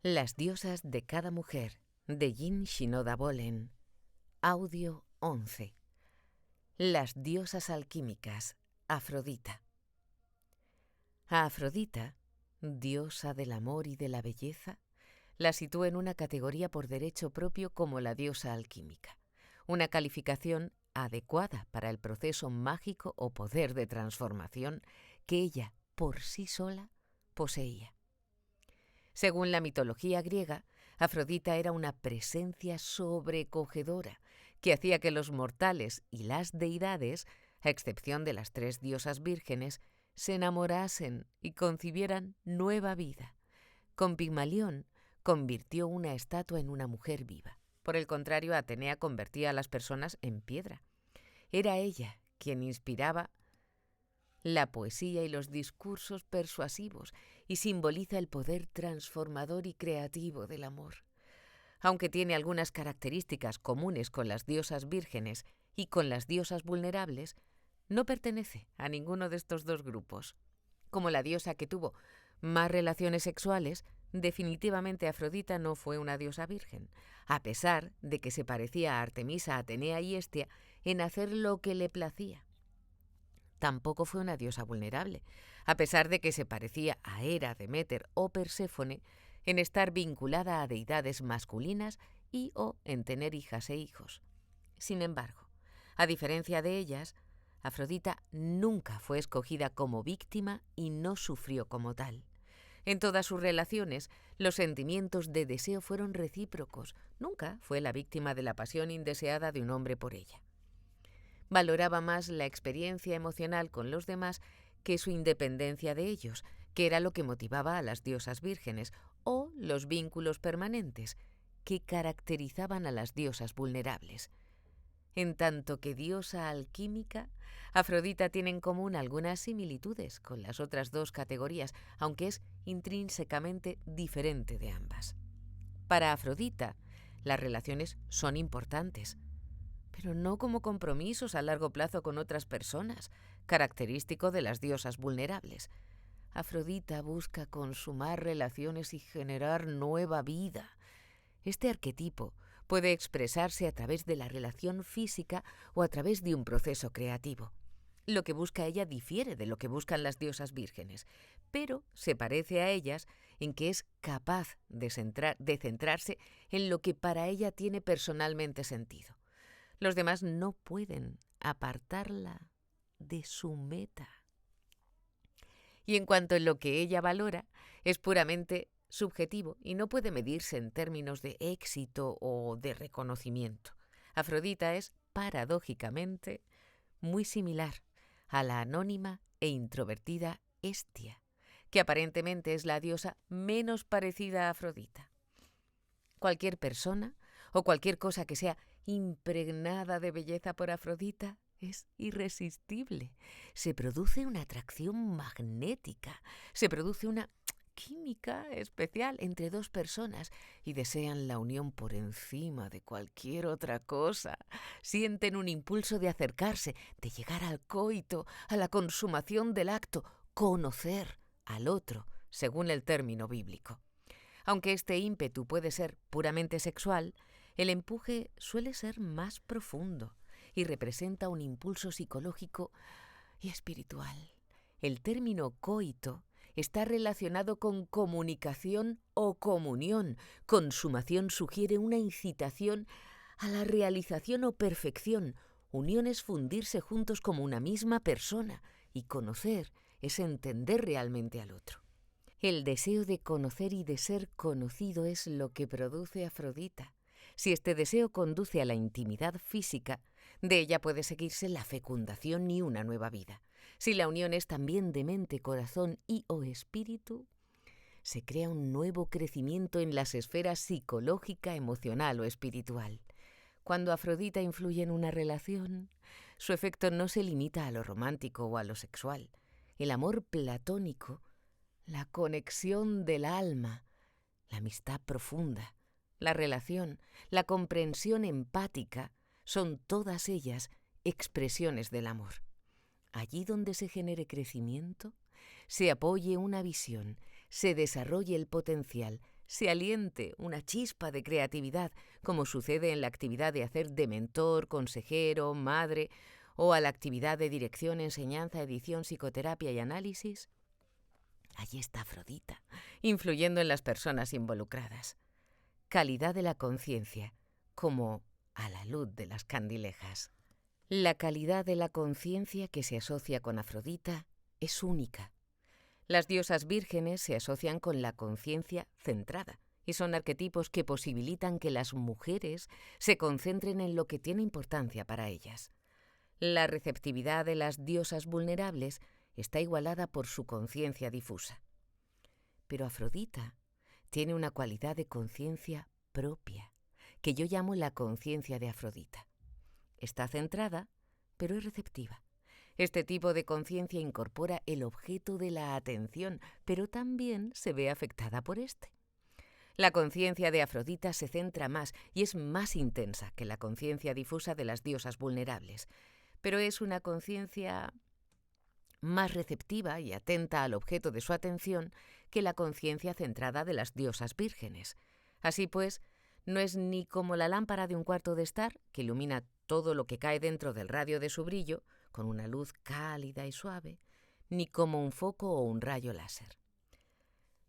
Las diosas de cada mujer, de Jin Shinoda Bolen. Audio 11. Las diosas alquímicas, Afrodita. A Afrodita, diosa del amor y de la belleza, la sitúa en una categoría por derecho propio como la diosa alquímica, una calificación adecuada para el proceso mágico o poder de transformación que ella, por sí sola, poseía. Según la mitología griega, Afrodita era una presencia sobrecogedora que hacía que los mortales y las deidades, a excepción de las 3 diosas vírgenes, se enamorasen y concibieran nueva vida. Con Pigmalión convirtió una estatua en una mujer viva. Por el contrario, Atenea convertía a las personas en piedra. Era ella quien inspiraba la poesía y los discursos persuasivos y simboliza el poder transformador y creativo del amor. Aunque tiene algunas características comunes con las diosas vírgenes y con las diosas vulnerables, no pertenece a ninguno de estos 2 grupos. Como la diosa que tuvo más relaciones sexuales, definitivamente Afrodita no fue una diosa virgen, a pesar de que se parecía a Artemisa, Atenea y Hestia en hacer lo que le placía. Tampoco fue una diosa vulnerable, a pesar de que se parecía a Hera, Deméter o Perséfone en estar vinculada a deidades masculinas y o en tener hijas e hijos. Sin embargo, a diferencia de ellas, Afrodita nunca fue escogida como víctima y no sufrió como tal. En todas sus relaciones, los sentimientos de deseo fueron recíprocos. Nunca fue la víctima de la pasión indeseada de un hombre por ella. Valoraba más la experiencia emocional con los demás que su independencia de ellos, que era lo que motivaba a las diosas vírgenes, o los vínculos permanentes, que caracterizaban a las diosas vulnerables. En tanto que diosa alquímica, Afrodita tiene en común algunas similitudes con las otras 2 categorías, aunque es intrínsecamente diferente de ambas. Para Afrodita, las relaciones son importantes, pero no como compromisos a largo plazo con otras personas, característico de las diosas vulnerables. Afrodita busca consumar relaciones y generar nueva vida. Este arquetipo puede expresarse a través de la relación física o a través de un proceso creativo. Lo que busca ella difiere de lo que buscan las diosas vírgenes, pero se parece a ellas en que es capaz de centrarse en lo que para ella tiene personalmente sentido. Los demás no pueden apartarla de su meta. Y en cuanto a lo que ella valora, es puramente subjetivo y no puede medirse en términos de éxito o de reconocimiento. Afrodita es, paradójicamente, muy similar a la anónima e introvertida Hestia, que aparentemente es la diosa menos parecida a Afrodita. Cualquier persona o cualquier cosa que sea impregnada de belleza por Afrodita es irresistible. Se produce una atracción magnética, se produce una química especial entre 2 personas y desean la unión por encima de cualquier otra cosa. Sienten un impulso de acercarse, de llegar al coito, a la consumación del acto, conocer al otro, según el término bíblico. Aunque este ímpetu puede ser puramente sexual, el empuje suele ser más profundo y representa un impulso psicológico y espiritual. El término coito está relacionado con comunicación o comunión. Consumación sugiere una incitación a la realización o perfección. Unión es fundirse juntos como una misma persona y conocer es entender realmente al otro. El deseo de conocer y de ser conocido es lo que produce Afrodita. Si este deseo conduce a la intimidad física, de ella puede seguirse la fecundación y una nueva vida. Si la unión es también de mente, corazón y o espíritu, se crea un nuevo crecimiento en las esferas psicológica, emocional o espiritual. Cuando Afrodita influye en una relación, su efecto no se limita a lo romántico o a lo sexual. El amor platónico, la conexión del alma, la amistad profunda, la relación, la comprensión empática, son todas ellas expresiones del amor. Allí donde se genere crecimiento, se apoye una visión, se desarrolle el potencial, se aliente una chispa de creatividad, como sucede en la actividad de hacer de mentor, consejero, madre, o a la actividad de dirección, enseñanza, edición, psicoterapia y análisis, allí está Afrodita, influyendo en las personas involucradas. Calidad de la conciencia, como a la luz de las candilejas. La calidad de la conciencia que se asocia con Afrodita es única. Las diosas vírgenes se asocian con la conciencia centrada y son arquetipos que posibilitan que las mujeres se concentren en lo que tiene importancia para ellas. La receptividad de las diosas vulnerables está igualada por su conciencia difusa. Pero Afrodita tiene una cualidad de conciencia propia, que yo llamo la conciencia de Afrodita. Está centrada, pero es receptiva. Este tipo de conciencia incorpora el objeto de la atención, pero también se ve afectada por este. La conciencia de Afrodita se centra más y es más intensa que la conciencia difusa de las diosas vulnerables, pero es una conciencia más receptiva y atenta al objeto de su atención que la conciencia centrada de las diosas vírgenes. Así pues, no es ni como la lámpara de un cuarto de estar, que ilumina todo lo que cae dentro del radio de su brillo, con una luz cálida y suave, ni como un foco o un rayo láser.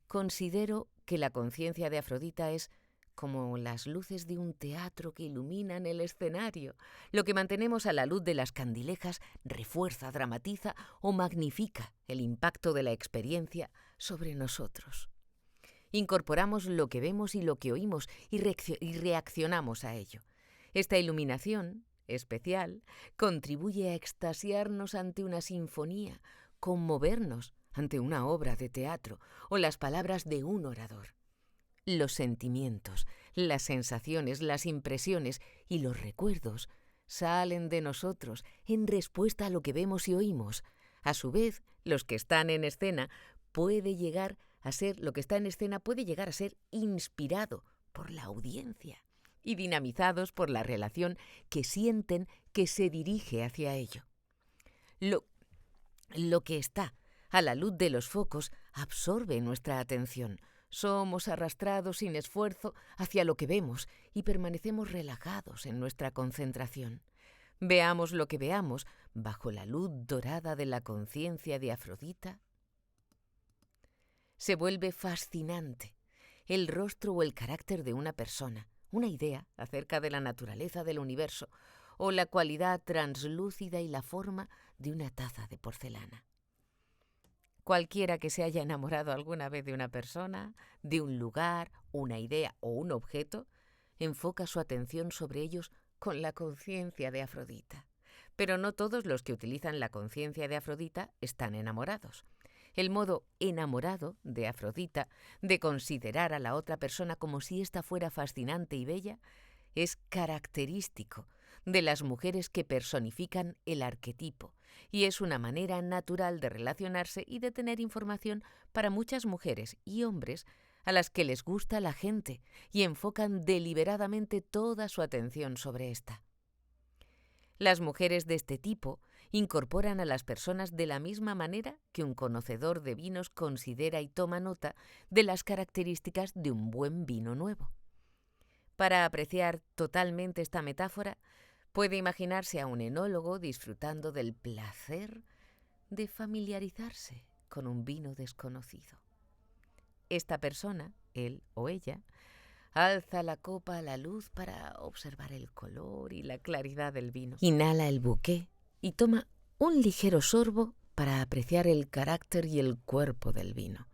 Considero que la conciencia de Afrodita es como las luces de un teatro que iluminan el escenario. Lo que mantenemos a la luz de las candilejas refuerza, dramatiza o magnifica el impacto de la experiencia sobre nosotros. Incorporamos lo que vemos y lo que oímos y reaccionamos a ello. Esta iluminación especial contribuye a extasiarnos ante una sinfonía, conmovernos ante una obra de teatro o las palabras de un orador. Los sentimientos, las sensaciones, las impresiones y los recuerdos salen de nosotros en respuesta a lo que vemos y oímos. A su vez, lo que está en escena puede llegar a ser inspirado por la audiencia y dinamizados por la relación que sienten que se dirige hacia ello. Lo que está a la luz de los focos absorbe nuestra atención. Somos arrastrados sin esfuerzo hacia lo que vemos y permanecemos relajados en nuestra concentración. Veamos lo que veamos bajo la luz dorada de la conciencia de Afrodita. Se vuelve fascinante el rostro o el carácter de una persona, una idea acerca de la naturaleza del universo o la cualidad translúcida y la forma de una taza de porcelana. Cualquiera que se haya enamorado alguna vez de una persona, de un lugar, una idea o un objeto, enfoca su atención sobre ellos con la conciencia de Afrodita. Pero no todos los que utilizan la conciencia de Afrodita están enamorados. El modo enamorado de Afrodita de considerar a la otra persona como si ésta fuera fascinante y bella es característico de las mujeres que personifican el arquetipo y es una manera natural de relacionarse y de tener información para muchas mujeres y hombres a las que les gusta la gente y enfocan deliberadamente toda su atención sobre esta. Las mujeres de este tipo incorporan a las personas de la misma manera que un conocedor de vinos considera y toma nota de las características de un buen vino nuevo. Para apreciar totalmente esta metáfora, puede imaginarse a un enólogo disfrutando del placer de familiarizarse con un vino desconocido. Esta persona, él o ella, alza la copa a la luz para observar el color y la claridad del vino. Inhala el bouquet y toma un ligero sorbo para apreciar el carácter y el cuerpo del vino.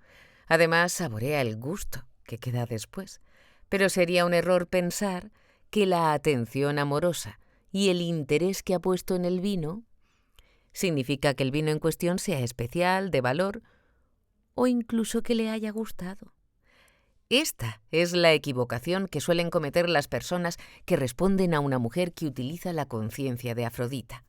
Además, saborea el gusto que queda después. Pero sería un error pensar que la atención amorosa y el interés que ha puesto en el vino significa que el vino en cuestión sea especial, de valor o incluso que le haya gustado. Esta es la equivocación que suelen cometer las personas que responden a una mujer que utiliza la conciencia de Afrodita.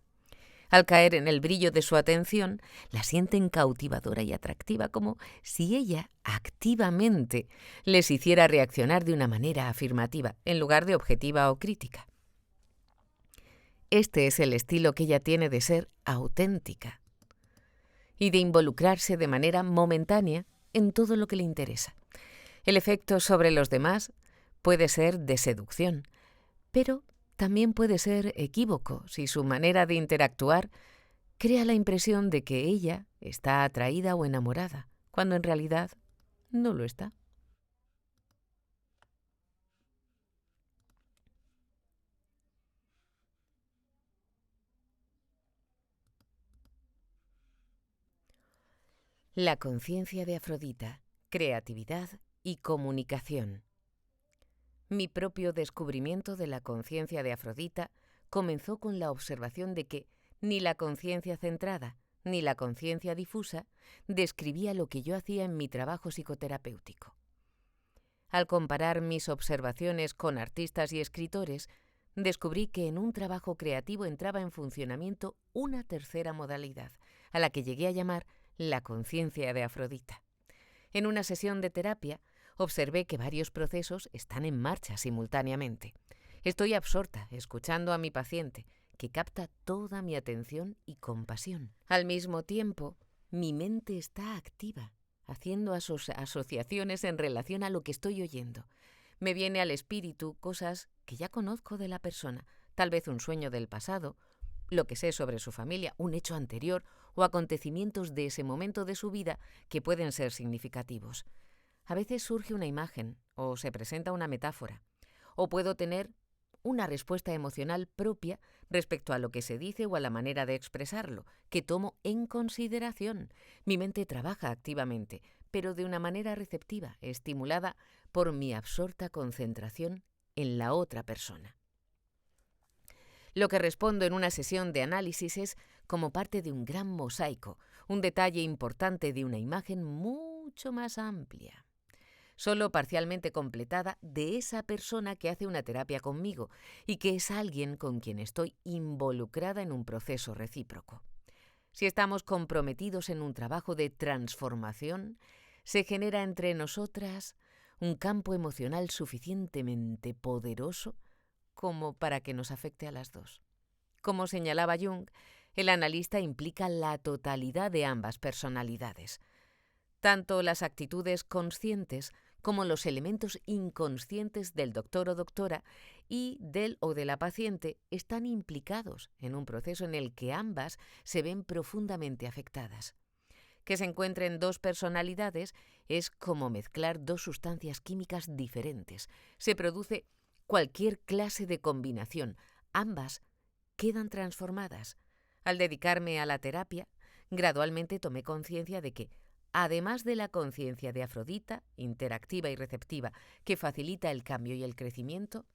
Al caer en el brillo de su atención, la sienten cautivadora y atractiva, como si ella activamente les hiciera reaccionar de una manera afirmativa, en lugar de objetiva o crítica. Este es el estilo que ella tiene de ser auténtica y de involucrarse de manera momentánea en todo lo que le interesa. El efecto sobre los demás puede ser de seducción, pero también puede ser equívoco si su manera de interactuar crea la impresión de que ella está atraída o enamorada, cuando en realidad no lo está. La conciencia de Afrodita, creatividad y comunicación. Mi propio descubrimiento de la conciencia de Afrodita comenzó con la observación de que ni la conciencia centrada ni la conciencia difusa describía lo que yo hacía en mi trabajo psicoterapéutico. Al comparar mis observaciones con artistas y escritores, descubrí que en un trabajo creativo entraba en funcionamiento una tercera modalidad, a la que llegué a llamar la conciencia de Afrodita. En una sesión de terapia, observé que varios procesos están en marcha simultáneamente. Estoy absorta escuchando a mi paciente, que capta toda mi atención y compasión. Al mismo tiempo, mi mente está activa, haciendo asociaciones en relación a lo que estoy oyendo. Me viene al espíritu cosas que ya conozco de la persona, tal vez un sueño del pasado, lo que sé sobre su familia, un hecho anterior o acontecimientos de ese momento de su vida que pueden ser significativos. A veces surge una imagen o se presenta una metáfora, o puedo tener una respuesta emocional propia respecto a lo que se dice o a la manera de expresarlo, que tomo en consideración. Mi mente trabaja activamente, pero de una manera receptiva, estimulada por mi absorta concentración en la otra persona. Lo que respondo en una sesión de análisis es como parte de un gran mosaico, un detalle importante de una imagen mucho más amplia, solo parcialmente completada, de esa persona que hace una terapia conmigo y que es alguien con quien estoy involucrada en un proceso recíproco. Si estamos comprometidos en un trabajo de transformación, se genera entre nosotras un campo emocional suficientemente poderoso como para que nos afecte a las dos. Como señalaba Jung, el analista implica la totalidad de ambas personalidades. Tanto las actitudes conscientes como los elementos inconscientes del doctor o doctora y del o de la paciente están implicados en un proceso en el que ambas se ven profundamente afectadas. Que se encuentren dos personalidades es como mezclar dos sustancias químicas diferentes. Se produce cualquier clase de combinación. Ambas quedan transformadas. Al dedicarme a la terapia, gradualmente tomé conciencia de que, además de la conciencia de Afrodita, interactiva y receptiva, que facilita el cambio y el crecimiento,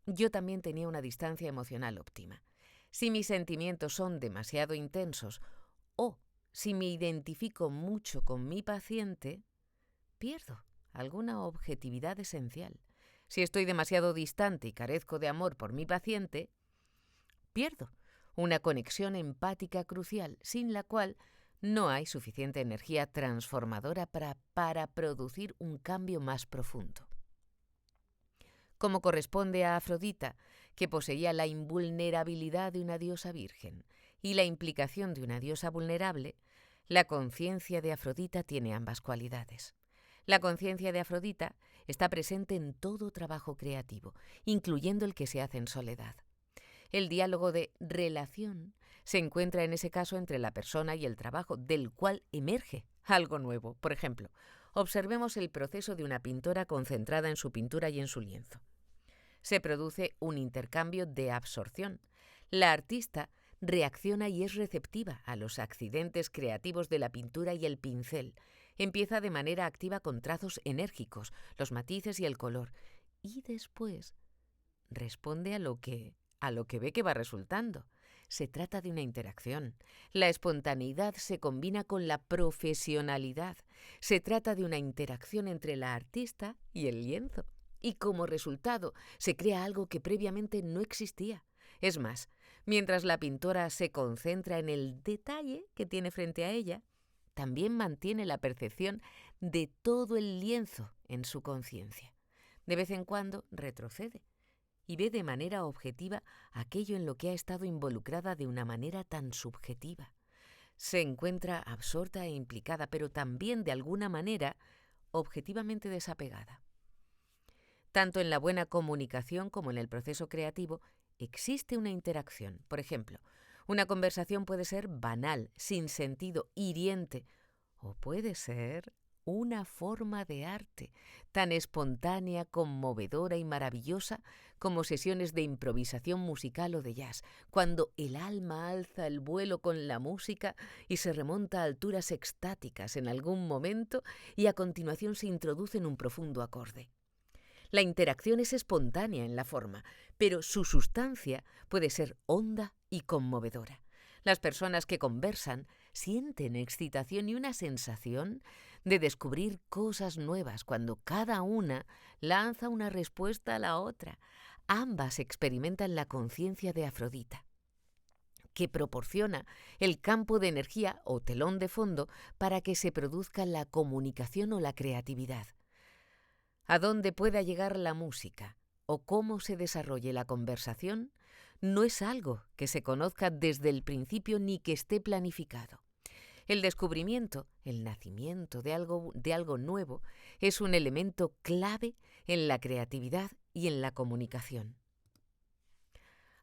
yo también tenía una distancia emocional óptima. Si mis sentimientos son demasiado intensos o si me identifico mucho con mi paciente, pierdo alguna objetividad esencial. Si estoy demasiado distante y carezco de amor por mi paciente, pierdo una conexión empática crucial, sin la cual no hay suficiente energía transformadora para producir un cambio más profundo. Como corresponde a Afrodita, que poseía la invulnerabilidad de una diosa virgen y la implicación de una diosa vulnerable, la conciencia de Afrodita tiene ambas cualidades. La conciencia de Afrodita está presente en todo trabajo creativo, incluyendo el que se hace en soledad. El diálogo de relación se encuentra en ese caso entre la persona y el trabajo, del cual emerge algo nuevo. Por ejemplo, observemos el proceso de una pintora concentrada en su pintura y en su lienzo. Se produce un intercambio de absorción. La artista reacciona y es receptiva a los accidentes creativos de la pintura y el pincel. Empieza de manera activa con trazos enérgicos, los matices y el color, y después responde a lo que ve que va resultando. Se trata de una interacción. La espontaneidad se combina con la profesionalidad. Se trata de una interacción entre la artista y el lienzo. Y como resultado, se crea algo que previamente no existía. Es más, mientras la pintora se concentra en el detalle que tiene frente a ella, también mantiene la percepción de todo el lienzo en su conciencia. De vez en cuando retrocede y ve de manera objetiva aquello en lo que ha estado involucrada de una manera tan subjetiva. Se encuentra absorta e implicada, pero también de alguna manera objetivamente desapegada. Tanto en la buena comunicación como en el proceso creativo existe una interacción. Por ejemplo, una conversación puede ser banal, sin sentido, hiriente, o puede ser una forma de arte, tan espontánea, conmovedora y maravillosa como sesiones de improvisación musical o de jazz, cuando el alma alza el vuelo con la música y se remonta a alturas extáticas en algún momento y a continuación se introduce en un profundo acorde. La interacción es espontánea en la forma, pero su sustancia puede ser honda y conmovedora. Las personas que conversan sienten excitación y una sensación de descubrir cosas nuevas cuando cada una lanza una respuesta a la otra. Ambas experimentan la conciencia de Afrodita, que proporciona el campo de energía o telón de fondo para que se produzca la comunicación o la creatividad. A dónde pueda llegar la música o cómo se desarrolle la conversación no es algo que se conozca desde el principio ni que esté planificado. El descubrimiento, el nacimiento de algo nuevo, es un elemento clave en la creatividad y en la comunicación.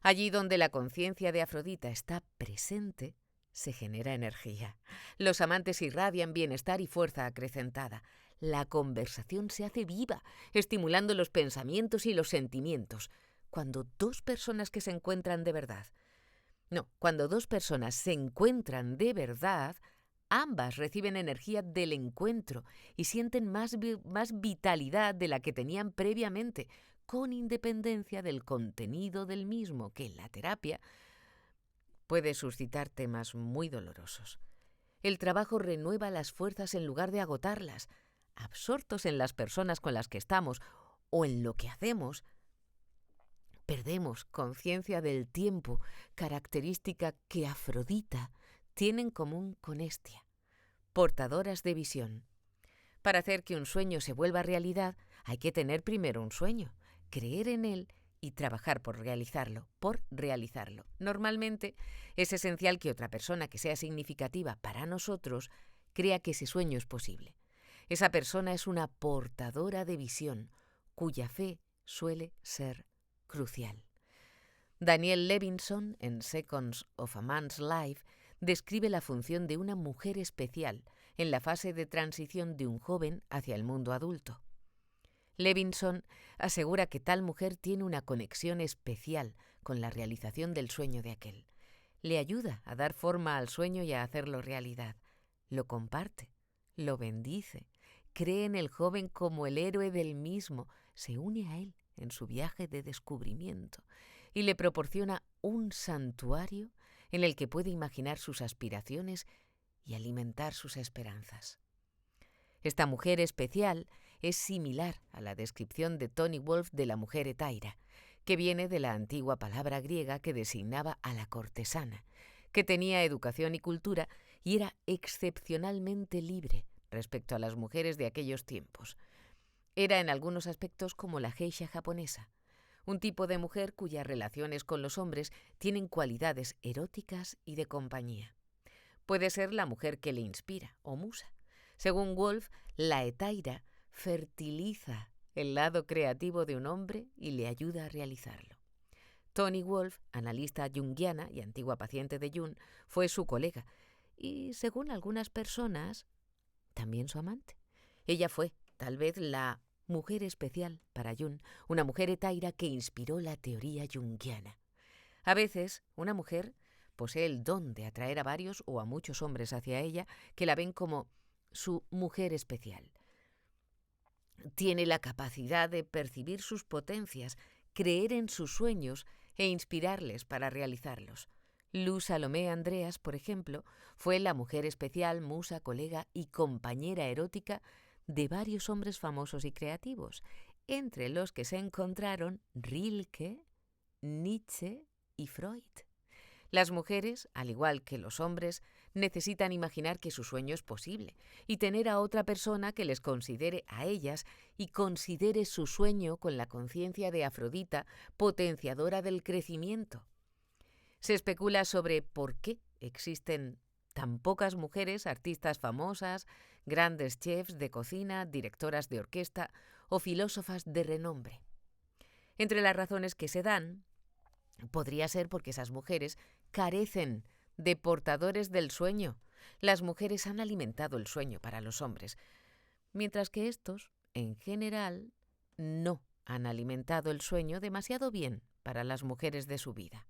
Allí donde la conciencia de Afrodita está presente, se genera energía. Los amantes irradian bienestar y fuerza acrecentada. La conversación se hace viva, estimulando los pensamientos y los sentimientos. Cuando dos personas se encuentran de verdad, ambas reciben energía del encuentro y sienten más vitalidad de la que tenían previamente, con independencia del contenido del mismo, que en la terapia puede suscitar temas muy dolorosos. El trabajo renueva las fuerzas en lugar de agotarlas. Absortos en las personas con las que estamos o en lo que hacemos, perdemos conciencia del tiempo, característica que Afrodita tiene en común con Hestia, portadoras de visión. Para hacer que un sueño se vuelva realidad, hay que tener primero un sueño, creer en él y trabajar por realizarlo. Normalmente es esencial que otra persona que sea significativa para nosotros crea que ese sueño es posible. Esa persona es una portadora de visión, cuya fe suele ser crucial. Daniel Levinson, en Seconds of a Man's Life, describe la función de una mujer especial en la fase de transición de un joven hacia el mundo adulto. Levinson asegura que tal mujer tiene una conexión especial con la realización del sueño de aquel. Le ayuda a dar forma al sueño y a hacerlo realidad. Lo comparte, lo bendice, cree en el joven como el héroe del mismo, se une a él en su viaje de descubrimiento y le proporciona un santuario en el que puede imaginar sus aspiraciones y alimentar sus esperanzas. Esta mujer especial es similar a la descripción de Tony Wolff de la mujer hetaira, que viene de la antigua palabra griega que designaba a la cortesana, que tenía educación y cultura y era excepcionalmente libre respecto a las mujeres de aquellos tiempos. Era en algunos aspectos como la geisha japonesa, un tipo de mujer cuyas relaciones con los hombres tienen cualidades eróticas y de compañía. Puede ser la mujer que le inspira, o musa. Según Wolff, la hetaira fertiliza el lado creativo de un hombre y le ayuda a realizarlo. Tony Wolff, analista junguiana y antigua paciente de Jung, fue su colega y, según algunas personas, también su amante. Ella fue, tal vez, la mujer especial para Jung, una mujer hetaira que inspiró la teoría junguiana. A veces, una mujer posee el don de atraer a varios o a muchos hombres hacia ella que la ven como su mujer especial. Tiene la capacidad de percibir sus potencias, creer en sus sueños e inspirarles para realizarlos. Luz Salomé Andreas, por ejemplo, fue la mujer especial, musa, colega y compañera erótica de varios hombres famosos y creativos, entre los que se encontraron Rilke, Nietzsche y Freud. Las mujeres, al igual que los hombres, necesitan imaginar que su sueño es posible y tener a otra persona que les considere a ellas y considere su sueño con la conciencia de Afrodita, potenciadora del crecimiento. Se especula sobre por qué existen Tan pocas mujeres, artistas famosas, grandes chefs de cocina, directoras de orquesta o filósofas de renombre. Entre las razones que se dan, podría ser porque esas mujeres carecen de portadores del sueño. Las mujeres han alimentado el sueño para los hombres, mientras que estos, en general, no han alimentado el sueño demasiado bien para las mujeres de su vida.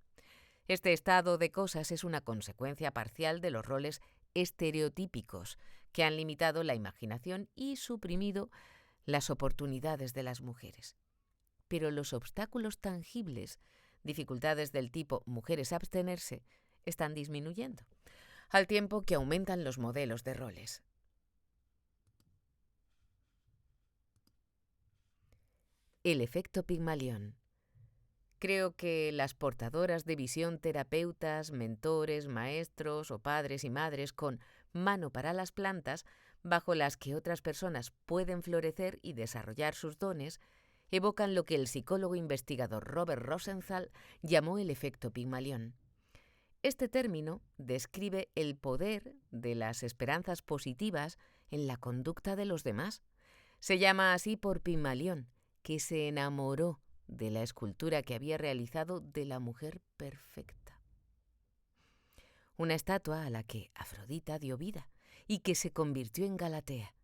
Este estado de cosas es una consecuencia parcial de los roles estereotípicos que han limitado la imaginación y suprimido las oportunidades de las mujeres. Pero los obstáculos tangibles, dificultades del tipo mujeres abstenerse, están disminuyendo, al tiempo que aumentan los modelos de roles. El efecto Pigmalión. Creo que las portadoras de visión, terapeutas, mentores, maestros o padres y madres con mano para las plantas, bajo las que otras personas pueden florecer y desarrollar sus dones, evocan lo que el psicólogo investigador Robert Rosenthal llamó el efecto Pigmalión. Este término describe el poder de las esperanzas positivas en la conducta de los demás. Se llama así por Pigmalión, que se enamoró de la escultura que había realizado de la mujer perfecta. Una estatua a la que Afrodita dio vida y que se convirtió en Galatea.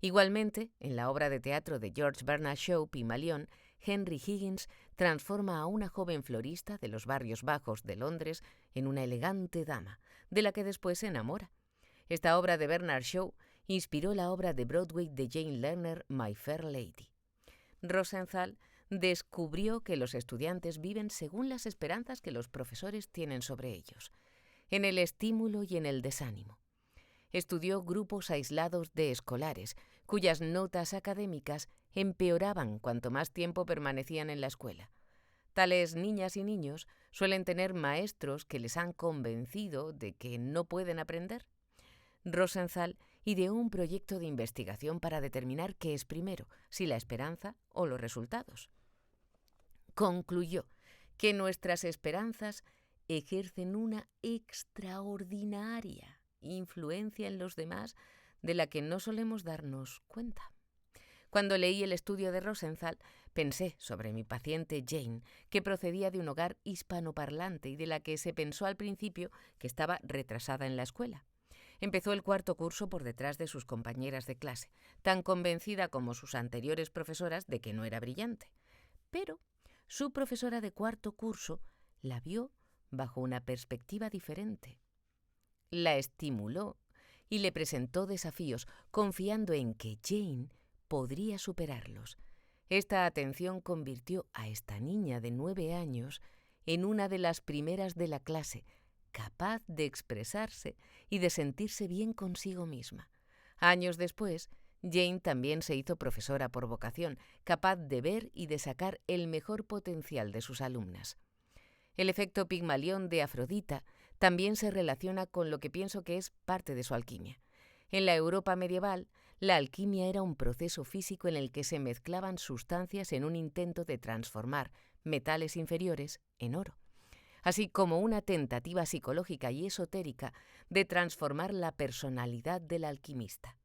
Igualmente, en la obra de teatro de George Bernard Shaw, Pigmalión, Henry Higgins transforma a una joven florista de los barrios bajos de Londres en una elegante dama, de la que después se enamora. Esta obra de Bernard Shaw inspiró la obra de Broadway de Jane Lerner, My Fair Lady. Rosenthal descubrió que los estudiantes viven según las esperanzas que los profesores tienen sobre ellos, en el estímulo y en el desánimo. Estudió grupos aislados de escolares, cuyas notas académicas empeoraban cuanto más tiempo permanecían en la escuela. Tales niñas y niños suelen tener maestros que les han convencido de que no pueden aprender. Rosenthal ideó un proyecto de investigación para determinar qué es primero, si la esperanza o los resultados. Concluyó que nuestras esperanzas ejercen una extraordinaria influencia en los demás de la que no solemos darnos cuenta. Cuando leí el estudio de Rosenthal, pensé sobre mi paciente Jane, que procedía de un hogar hispanoparlante y de la que se pensó al principio que estaba retrasada en la escuela. Empezó el cuarto curso por detrás de sus compañeras de clase, tan convencida como sus anteriores profesoras de que no era brillante. Pero su profesora de cuarto curso la vio bajo una perspectiva diferente. La estimuló y le presentó desafíos, confiando en que Jane podría superarlos. Esta atención convirtió a esta niña de 9 años en una de las primeras de la clase, capaz de expresarse y de sentirse bien consigo misma. Años después, Jane también se hizo profesora por vocación, capaz de ver y de sacar el mejor potencial de sus alumnas. El efecto Pigmalión de Afrodita también se relaciona con lo que pienso que es parte de su alquimia. En la Europa medieval, la alquimia era un proceso físico en el que se mezclaban sustancias en un intento de transformar metales inferiores en oro, así como una tentativa psicológica y esotérica de transformar la personalidad del alquimista.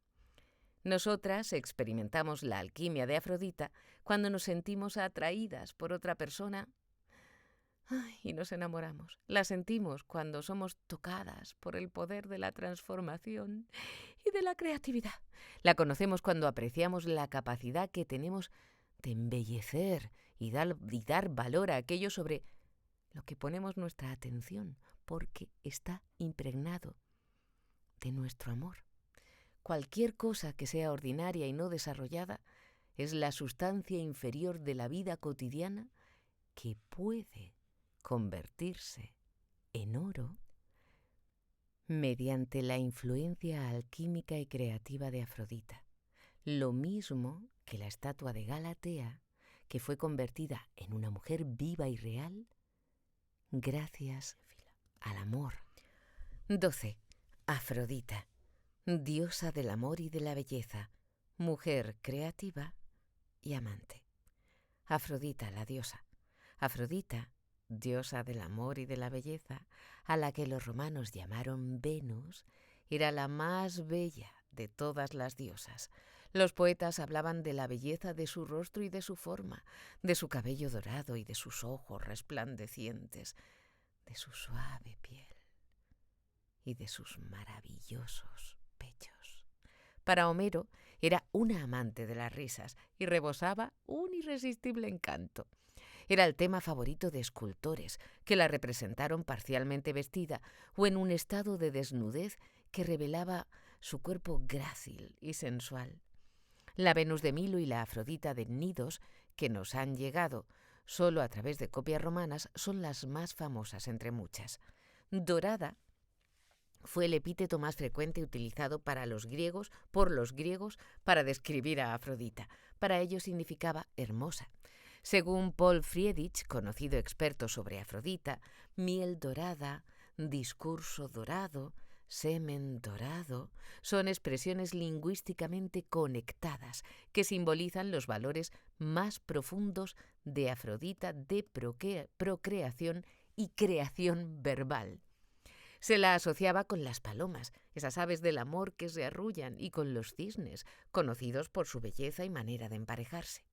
Nosotras experimentamos la alquimia de Afrodita cuando nos sentimos atraídas por otra persona y nos enamoramos. La sentimos cuando somos tocadas por el poder de la transformación y de la creatividad. La conocemos cuando apreciamos la capacidad que tenemos de embellecer y dar valor a aquello sobre lo que ponemos nuestra atención, porque está impregnado de nuestro amor. Cualquier cosa que sea ordinaria y no desarrollada es la sustancia inferior de la vida cotidiana que puede convertirse en oro mediante la influencia alquímica y creativa de Afrodita, lo mismo que la estatua de Galatea, que fue convertida en una mujer viva y real gracias al amor. 12. Afrodita, diosa del amor y de la belleza, mujer creativa y amante. Afrodita, la diosa. Afrodita, diosa del amor y de la belleza, a la que los romanos llamaron Venus, era la más bella de todas las diosas. Los poetas hablaban de la belleza de su rostro y de su forma, de su cabello dorado y de sus ojos resplandecientes, de su suave piel y de sus maravillosos pechos. Para Homero era una amante de las risas y rebosaba un irresistible encanto. Era el tema favorito de escultores que la representaron parcialmente vestida o en un estado de desnudez que revelaba su cuerpo grácil y sensual. La Venus de Milo y la Afrodita de Cnidos, que nos han llegado solo a través de copias romanas, son las más famosas entre muchas. Dorada fue el epíteto más frecuente utilizado por los griegos para describir a Afrodita. Para ellos significaba hermosa. Según Paul Friedrich, conocido experto sobre Afrodita, miel dorada, discurso dorado, semen dorado, son expresiones lingüísticamente conectadas que simbolizan los valores más profundos de Afrodita de procreación y creación verbal. Se la asociaba con las palomas, esas aves del amor que se arrullan, y con los cisnes, conocidos por su belleza y manera de emparejarse.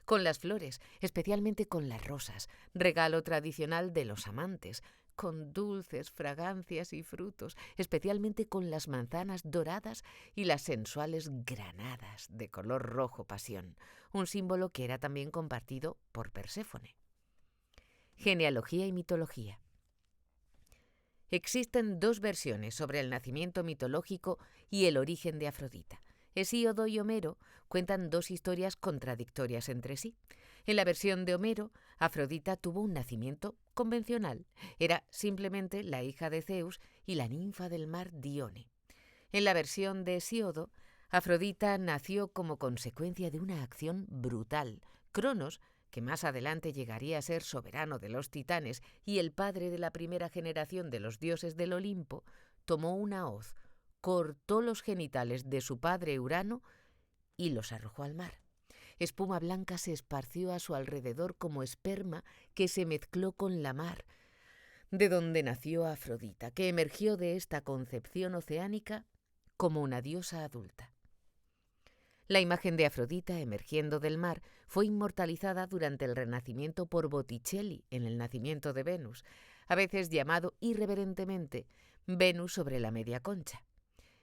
Con las flores, especialmente con las rosas, regalo tradicional de los amantes, con dulces fragancias y frutos, especialmente con las manzanas doradas y las sensuales granadas de color rojo pasión, un símbolo que era también compartido por Perséfone. Genealogía y mitología. Existen dos versiones sobre el nacimiento mitológico y el origen de Afrodita. Hesíodo y Homero cuentan dos historias contradictorias entre sí. En la versión de Homero, Afrodita tuvo un nacimiento convencional. Era simplemente la hija de Zeus y la ninfa del mar Dione. En la versión de Hesíodo, Afrodita nació como consecuencia de una acción brutal. Cronos, que más adelante llegaría a ser soberano de los titanes y el padre de la primera generación de los dioses del Olimpo, tomó una hoz, cortó los genitales de su padre Urano y los arrojó al mar. Espuma blanca se esparció a su alrededor como esperma que se mezcló con la mar, de donde nació Afrodita, que emergió de esta concepción oceánica como una diosa adulta. La imagen de Afrodita emergiendo del mar fue inmortalizada durante el Renacimiento por Botticelli en El nacimiento de Venus, a veces llamado irreverentemente Venus sobre la media concha.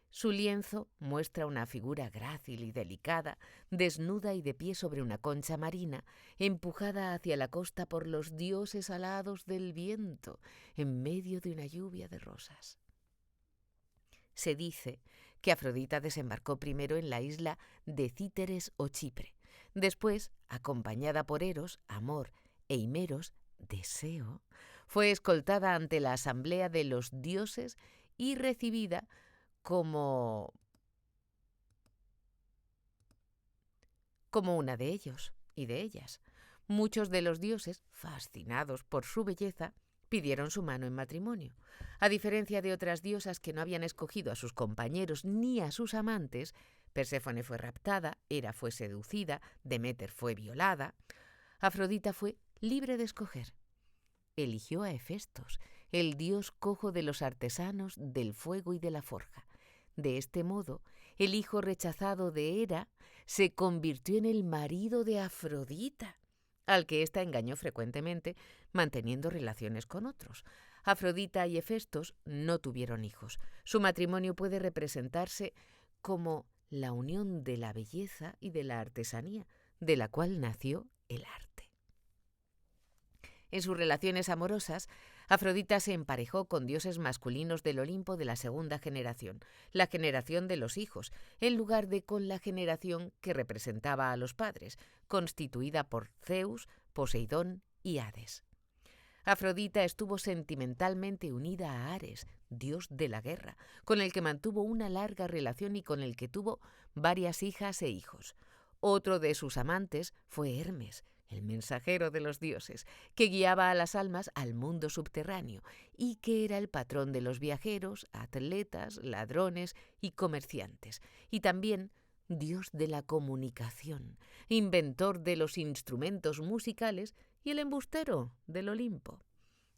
Su lienzo muestra una figura grácil y delicada, desnuda y de pie sobre una concha marina, empujada hacia la costa por los dioses alados del viento, en medio de una lluvia de rosas. Se dice que Afrodita desembarcó primero en la isla de Cíteres o Chipre. Después, acompañada por Eros, Amor, e Himeros, Deseo, fue escoltada ante la asamblea de los dioses y recibida como una de ellos y de ellas. Muchos de los dioses, fascinados por su belleza, pidieron su mano en matrimonio. A diferencia de otras diosas que no habían escogido a sus compañeros ni a sus amantes, Perséfone fue raptada, Hera fue seducida, Deméter fue violada, Afrodita fue libre de escoger. Eligió a Hefestos, el dios cojo de los artesanos, del fuego y de la forja. De este modo, el hijo rechazado de Hera se convirtió en el marido de Afrodita, al que ésta engañó frecuentemente, manteniendo relaciones con otros. Afrodita y Hefestos no tuvieron hijos. Su matrimonio puede representarse como la unión de la belleza y de la artesanía, de la cual nació el arte. En sus relaciones amorosas, Afrodita se emparejó con dioses masculinos del Olimpo de la segunda generación, la generación de los hijos, en lugar de con la generación que representaba a los padres, constituida por Zeus, Poseidón y Hades. Afrodita estuvo sentimentalmente unida a Ares, dios de la guerra, con el que mantuvo una larga relación y con el que tuvo varias hijas e hijos. Otro de sus amantes fue Hermes, el mensajero de los dioses, que guiaba a las almas al mundo subterráneo y que era el patrón de los viajeros, atletas, ladrones y comerciantes, y también dios de la comunicación, inventor de los instrumentos musicales y el embustero del Olimpo.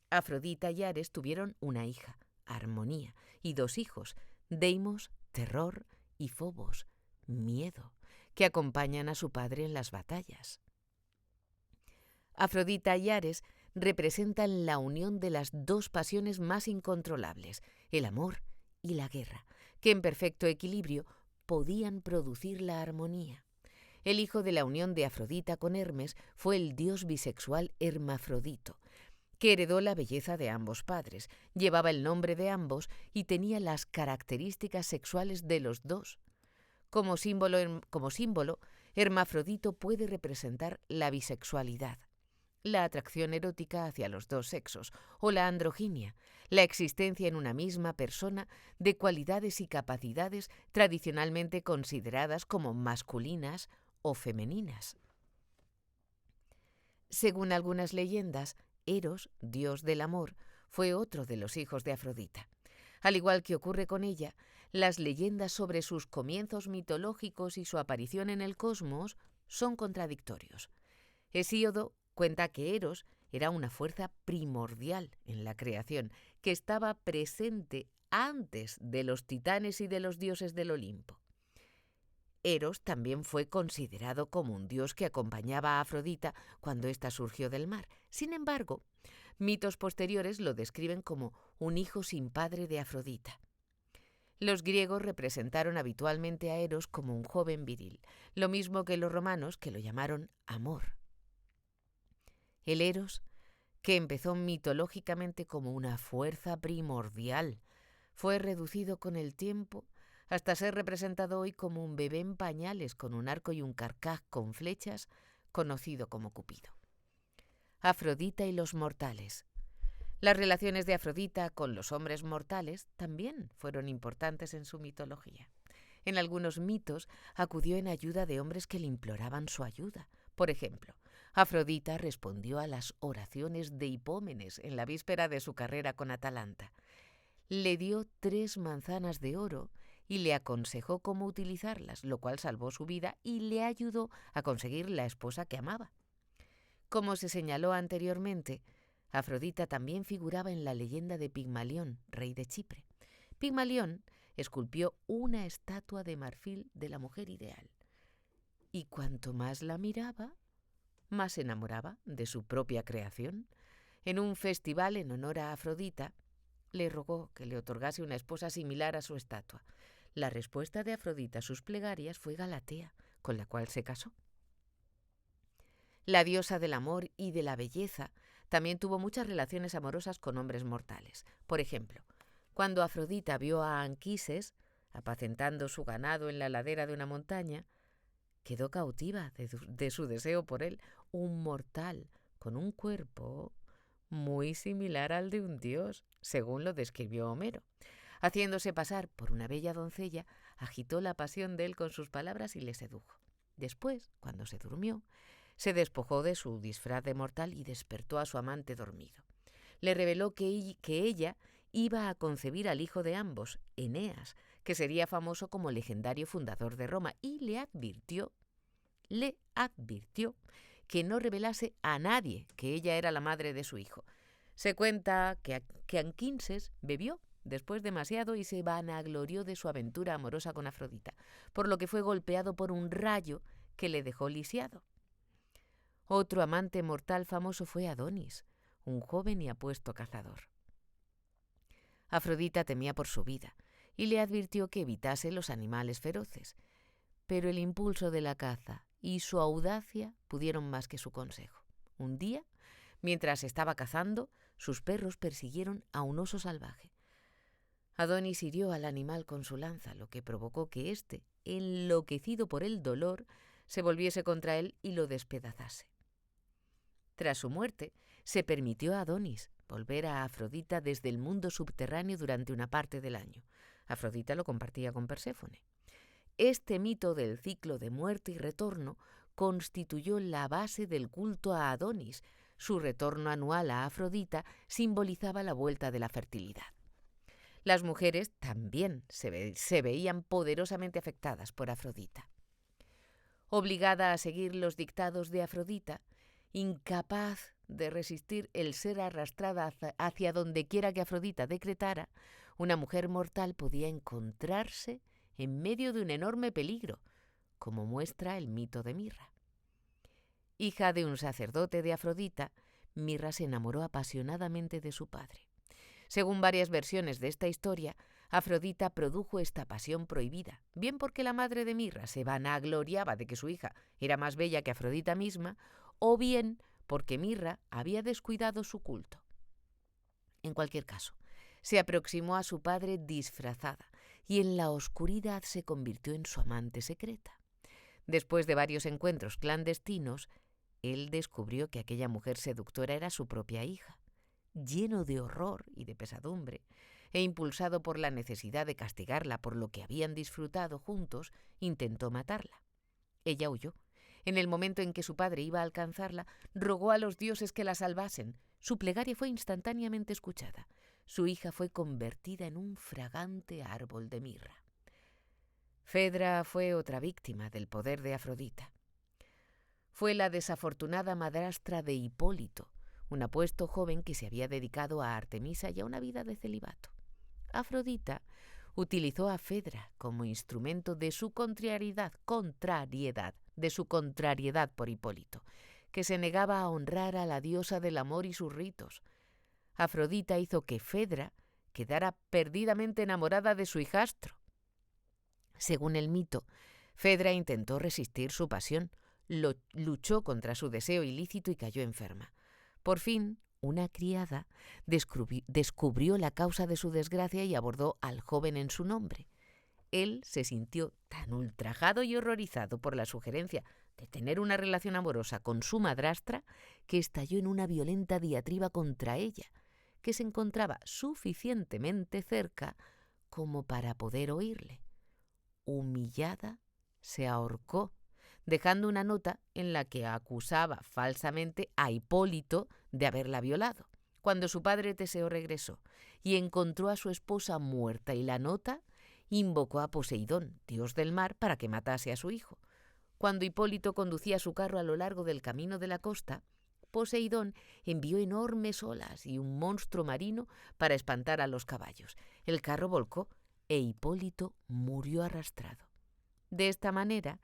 Afrodita y Ares tuvieron una hija, Armonía, y dos hijos, Deimos, terror, y Fobos, miedo, que acompañan a su padre en las batallas. Afrodita y Ares representan la unión de las dos pasiones más incontrolables, el amor y la guerra, que en perfecto equilibrio podían producir la armonía. El hijo de la unión de Afrodita con Hermes fue el dios bisexual Hermafrodito, que heredó la belleza de ambos padres, llevaba el nombre de ambos y tenía las características sexuales de los dos. Como símbolo, Hermafrodito puede representar la bisexualidad, la atracción erótica hacia los dos sexos, o la androginia, la existencia en una misma persona de cualidades y capacidades tradicionalmente consideradas como masculinas o femeninas. Según algunas leyendas, Eros, dios del amor, fue otro de los hijos de Afrodita. Al igual que ocurre con ella, las leyendas sobre sus comienzos mitológicos y su aparición en el cosmos son contradictorios. Hesíodo cuenta que Eros era una fuerza primordial en la creación, que estaba presente antes de los titanes y de los dioses del Olimpo. Eros también fue considerado como un dios que acompañaba a Afrodita cuando ésta surgió del mar. Sin embargo, mitos posteriores lo describen como un hijo sin padre de Afrodita. Los griegos representaron habitualmente a Eros como un joven viril, lo mismo que los romanos, que lo llamaron amor. El Eros, que empezó mitológicamente como una fuerza primordial, fue reducido con el tiempo hasta ser representado hoy como un bebé en pañales con un arco y un carcaj con flechas, conocido como Cupido. Afrodita y los mortales. Las relaciones de Afrodita con los hombres mortales también fueron importantes en su mitología. En algunos mitos acudió en ayuda de hombres que le imploraban su ayuda. Por ejemplo, Afrodita respondió a las oraciones de Hipómenes en la víspera de su carrera con Atalanta. Le dio 3 manzanas de oro y le aconsejó cómo utilizarlas, lo cual salvó su vida y le ayudó a conseguir la esposa que amaba. Como se señaló anteriormente, Afrodita también figuraba en la leyenda de Pigmalión, rey de Chipre. Pigmalión esculpió una estatua de marfil de la mujer ideal, y cuanto más la miraba, más se enamoraba de su propia creación. En un festival en honor a Afrodita, le rogó que le otorgase una esposa similar a su estatua. La respuesta de Afrodita a sus plegarias fue Galatea, con la cual se casó. La diosa del amor y de la belleza también tuvo muchas relaciones amorosas con hombres mortales. Por ejemplo, cuando Afrodita vio a Anquises apacentando su ganado en la ladera de una montaña, quedó cautiva de su deseo por él, un mortal con un cuerpo muy similar al de un dios, según lo describió Homero. Haciéndose pasar por una bella doncella, agitó la pasión de él con sus palabras y le sedujo. Después, cuando se durmió, se despojó de su disfraz de mortal y despertó a su amante dormido. Le reveló que ella iba a concebir al hijo de ambos, Eneas, que sería famoso como legendario fundador de Roma, y le advirtió que no revelase a nadie que ella era la madre de su hijo. Se cuenta que Anquises bebió después demasiado y se vanaglorió de su aventura amorosa con Afrodita, por lo que fue golpeado por un rayo que le dejó lisiado. Otro amante mortal famoso fue Adonis, un joven y apuesto cazador. Afrodita temía por su vida y le advirtió que evitase los animales feroces, pero el impulso de la caza y su audacia pudieron más que su consejo. Un día, mientras estaba cazando, sus perros persiguieron a un oso salvaje. Adonis hirió al animal con su lanza, lo que provocó que éste, enloquecido por el dolor, se volviese contra él y lo despedazase. Tras su muerte, se permitió a Adonis volver a Afrodita desde el mundo subterráneo durante una parte del año. Afrodita lo compartía con Perséfone. Este mito del ciclo de muerte y retorno constituyó la base del culto a Adonis. Su retorno anual a Afrodita simbolizaba la vuelta de la fertilidad. Las mujeres también se veían poderosamente afectadas por Afrodita. Obligada a seguir los dictados de Afrodita, incapaz de resistir el ser arrastrada hacia donde quiera que Afrodita decretara, una mujer mortal podía encontrarse en medio de un enorme peligro, como muestra el mito de Mirra. Hija de un sacerdote de Afrodita, Mirra se enamoró apasionadamente de su padre. Según varias versiones de esta historia, Afrodita produjo esta pasión prohibida, bien porque la madre de Mirra se vanagloriaba de que su hija era más bella que Afrodita misma, o bien porque Mirra había descuidado su culto. En cualquier caso, se aproximó a su padre disfrazada y en la oscuridad se convirtió en su amante secreta. Después de varios encuentros clandestinos, él descubrió que aquella mujer seductora era su propia hija. Lleno de horror y de pesadumbre, e impulsado por la necesidad de castigarla por lo que habían disfrutado juntos, intentó matarla. Ella huyó. En el momento en que su padre iba a alcanzarla, rogó a los dioses que la salvasen. Su plegaria fue instantáneamente escuchada. Su hija fue convertida en un fragante árbol de mirra. Fedra fue otra víctima del poder de Afrodita. Fue la desafortunada madrastra de Hipólito, un apuesto joven que se había dedicado a Artemisa y a una vida de celibato. Afrodita utilizó a Fedra como instrumento de su contrariedad por Hipólito, que se negaba a honrar a la diosa del amor y sus ritos. Afrodita hizo que Fedra quedara perdidamente enamorada de su hijastro. Según el mito, Fedra intentó resistir su pasión, luchó contra su deseo ilícito y cayó enferma. Por fin, una criada descubrió la causa de su desgracia y abordó al joven en su nombre. Él se sintió tan ultrajado y horrorizado por la sugerencia de tener una relación amorosa con su madrastra que estalló en una violenta diatriba contra ella, que se encontraba suficientemente cerca como para poder oírle. Humillada, se ahorcó, dejando una nota en la que acusaba falsamente a Hipólito de haberla violado. Cuando su padre Teseo regresó y encontró a su esposa muerta y la nota, invocó a Poseidón, dios del mar, para que matase a su hijo. Cuando Hipólito conducía su carro a lo largo del camino de la costa, Poseidón envió enormes olas y un monstruo marino para espantar a los caballos. El carro volcó e Hipólito murió arrastrado. De esta manera,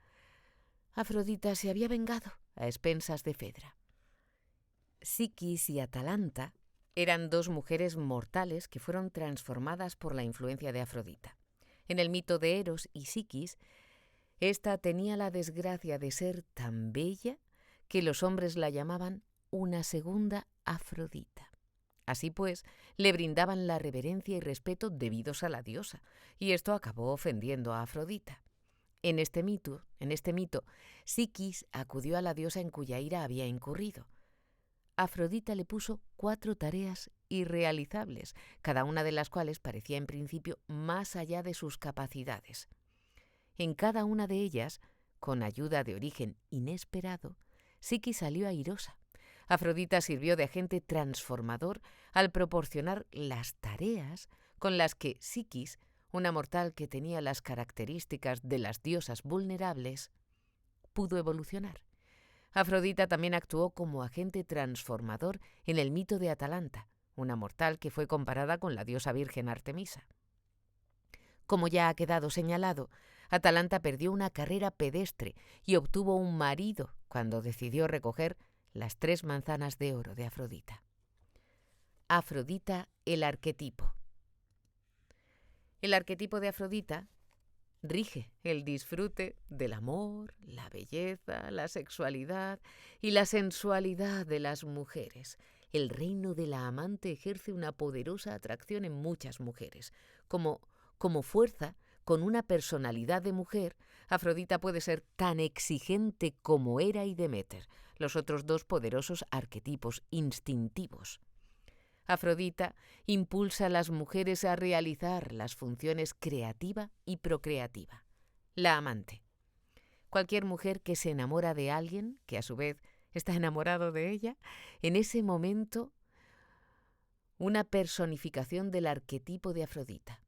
Afrodita se había vengado a expensas de Fedra. Psiquis y Atalanta eran dos mujeres mortales que fueron transformadas por la influencia de Afrodita. En el mito de Eros y Psiquis, esta tenía la desgracia de ser tan bella que los hombres la llamaban una segunda Afrodita. Así pues, le brindaban la reverencia y respeto debidos a la diosa, y esto acabó ofendiendo a Afrodita. En este mito, Psiquis acudió a la diosa en cuya ira había incurrido. Afrodita le puso 4 tareas irrealizables, cada una de las cuales parecía en principio más allá de sus capacidades. En cada una de ellas, con ayuda de origen inesperado, Psiquis salió airosa. Afrodita sirvió de agente transformador al proporcionar las tareas con las que Psiquis, una mortal que tenía las características de las diosas vulnerables, pudo evolucionar. Afrodita también actuó como agente transformador en el mito de Atalanta, una mortal que fue comparada con la diosa virgen Artemisa. Como ya ha quedado señalado, Atalanta perdió una carrera pedestre y obtuvo un marido cuando decidió recoger las 3 manzanas de oro de Afrodita. Afrodita, el arquetipo. El arquetipo de Afrodita rige el disfrute del amor, la belleza, la sexualidad y la sensualidad de las mujeres. El reino de la amante ejerce una poderosa atracción en muchas mujeres. Como fuerza, con una personalidad de mujer, Afrodita puede ser tan exigente como Hera y Deméter, los otros 2 poderosos arquetipos instintivos. Afrodita impulsa a las mujeres a realizar las funciones creativa y procreativa. La amante. Cualquier mujer que se enamora de alguien, que a su vez está enamorado de ella, en ese momento una personificación del arquetipo de Afrodita.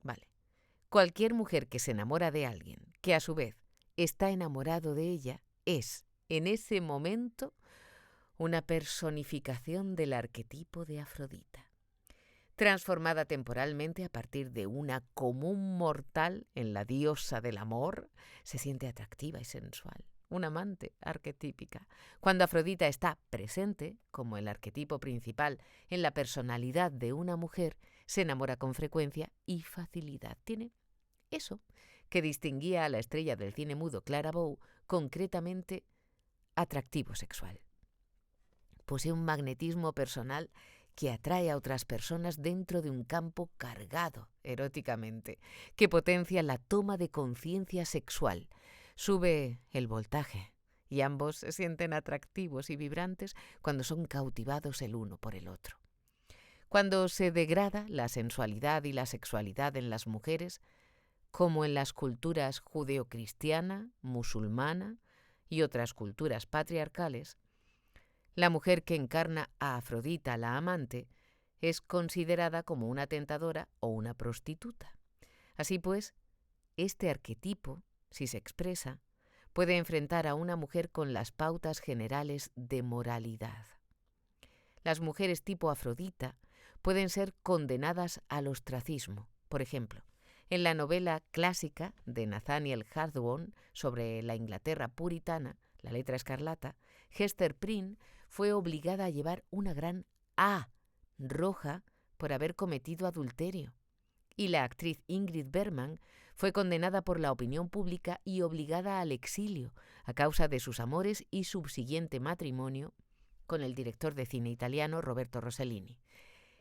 Vale. Cualquier mujer que se enamora de alguien, que a su vez está enamorado de ella, es, en ese momento, una personificación del arquetipo de Afrodita. Transformada temporalmente a partir de una común mortal en la diosa del amor, se siente atractiva y sensual, una amante arquetípica. Cuando Afrodita está presente, como el arquetipo principal en la personalidad de una mujer, se enamora con frecuencia y facilidad. Tiene eso que distinguía a la estrella del cine mudo Clara Bow, concretamente atractivo sexual. Posee un magnetismo personal que atrae a otras personas dentro de un campo cargado eróticamente, que potencia la toma de conciencia sexual, sube el voltaje y ambos se sienten atractivos y vibrantes cuando son cautivados el uno por el otro. Cuando se degrada la sensualidad y la sexualidad en las mujeres, como en las culturas judeocristiana, musulmana y otras culturas patriarcales, la mujer que encarna a Afrodita, la amante, es considerada como una tentadora o una prostituta. Así pues, este arquetipo, si se expresa, puede enfrentar a una mujer con las pautas generales de moralidad. Las mujeres tipo Afrodita pueden ser condenadas al ostracismo. Por ejemplo, en la novela clásica de Nathaniel Hawthorne sobre la Inglaterra puritana, La letra escarlata, Hester Prynne fue obligada a llevar una gran A roja por haber cometido adulterio. Y la actriz Ingrid Bergman fue condenada por la opinión pública y obligada al exilio a causa de sus amores y subsiguiente matrimonio con el director de cine italiano Roberto Rossellini.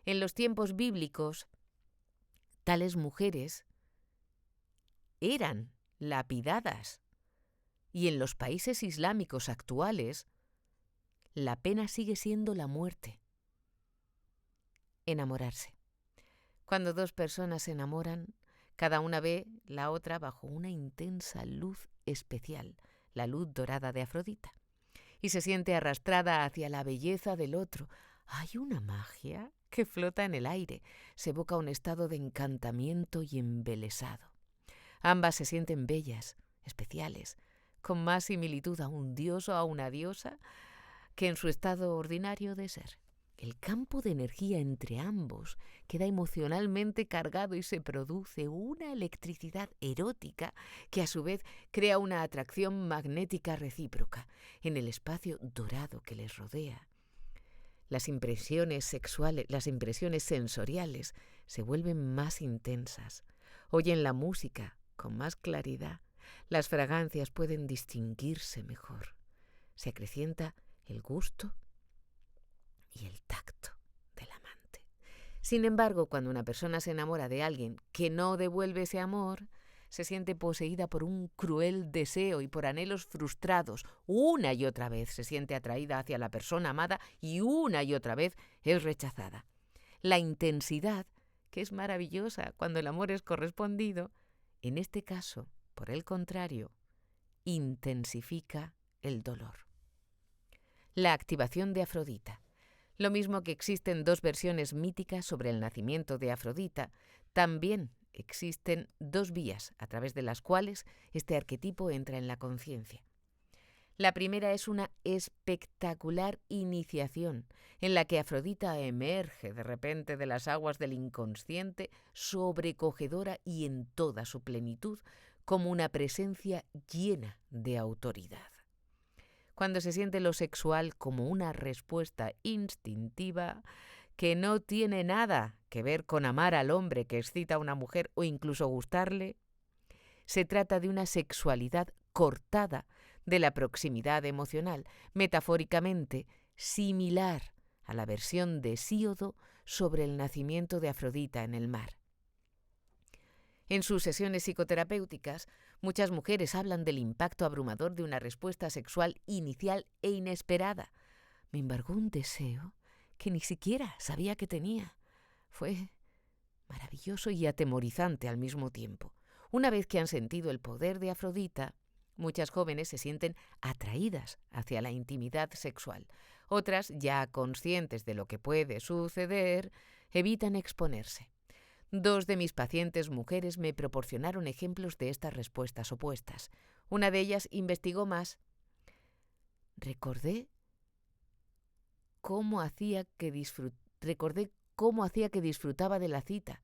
En los tiempos bíblicos, tales mujeres eran lapidadas, y en los países islámicos actuales, la pena sigue siendo la muerte. Enamorarse. Cuando dos personas se enamoran, cada una ve la otra bajo una intensa luz especial, la luz dorada de Afrodita, y se siente arrastrada hacia la belleza del otro. Hay una magia que flota en el aire, se evoca un estado de encantamiento y embelesado. Ambas se sienten bellas, especiales, con más similitud a un dios o a una diosa que en su estado ordinario de ser. El campo de energía entre ambos queda emocionalmente cargado y se produce una electricidad erótica que a su vez crea una atracción magnética recíproca en el espacio dorado que les rodea. Las impresiones sexuales, las impresiones sensoriales se vuelven más intensas. Oyen la música con más claridad. Las fragancias pueden distinguirse mejor. Se acrecienta el gusto y el tacto del amante. Sin embargo, cuando una persona se enamora de alguien que no devuelve ese amor, se siente poseída por un cruel deseo y por anhelos frustrados. Una y otra vez se siente atraída hacia la persona amada y una y otra vez es rechazada. La intensidad, que es maravillosa cuando el amor es correspondido, en este caso, por el contrario, intensifica el dolor. La activación de Afrodita. Lo mismo que existen dos versiones míticas sobre el nacimiento de Afrodita, también existen dos vías a través de las cuales este arquetipo entra en la conciencia. La primera es una espectacular iniciación en la que Afrodita emerge de repente de las aguas del inconsciente, sobrecogedora y en toda su plenitud, como una presencia llena de autoridad. Cuando se siente lo sexual como una respuesta instintiva que no tiene nada que ver con amar al hombre que excita a una mujer o incluso gustarle, se trata de una sexualidad cortada de la proximidad emocional, metafóricamente similar a la versión de Hesíodo sobre el nacimiento de Afrodita en el mar. En sus sesiones psicoterapéuticas, muchas mujeres hablan del impacto abrumador de una respuesta sexual inicial e inesperada. Me embargó un deseo que ni siquiera sabía que tenía. Fue maravilloso y atemorizante al mismo tiempo. Una vez que han sentido el poder de Afrodita, muchas jóvenes se sienten atraídas hacia la intimidad sexual. Otras, ya conscientes de lo que puede suceder, evitan exponerse. Dos de mis pacientes mujeres me proporcionaron ejemplos de estas respuestas opuestas. Una de ellas investigó más. Recordé recordé cómo hacía que disfrutaba de la cita.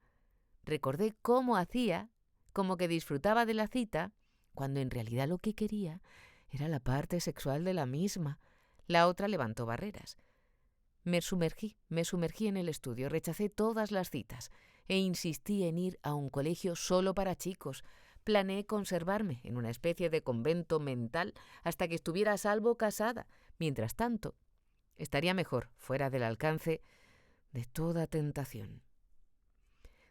Recordé cómo hacía como que disfrutaba de la cita cuando en realidad lo que quería era la parte sexual de la misma. La otra levantó barreras. Me sumergí en el estudio, rechacé todas las citas e insistí en ir a un colegio solo para chicos. Planeé conservarme en una especie de convento mental hasta que estuviera a salvo casada. Mientras tanto, estaría mejor fuera del alcance de toda tentación.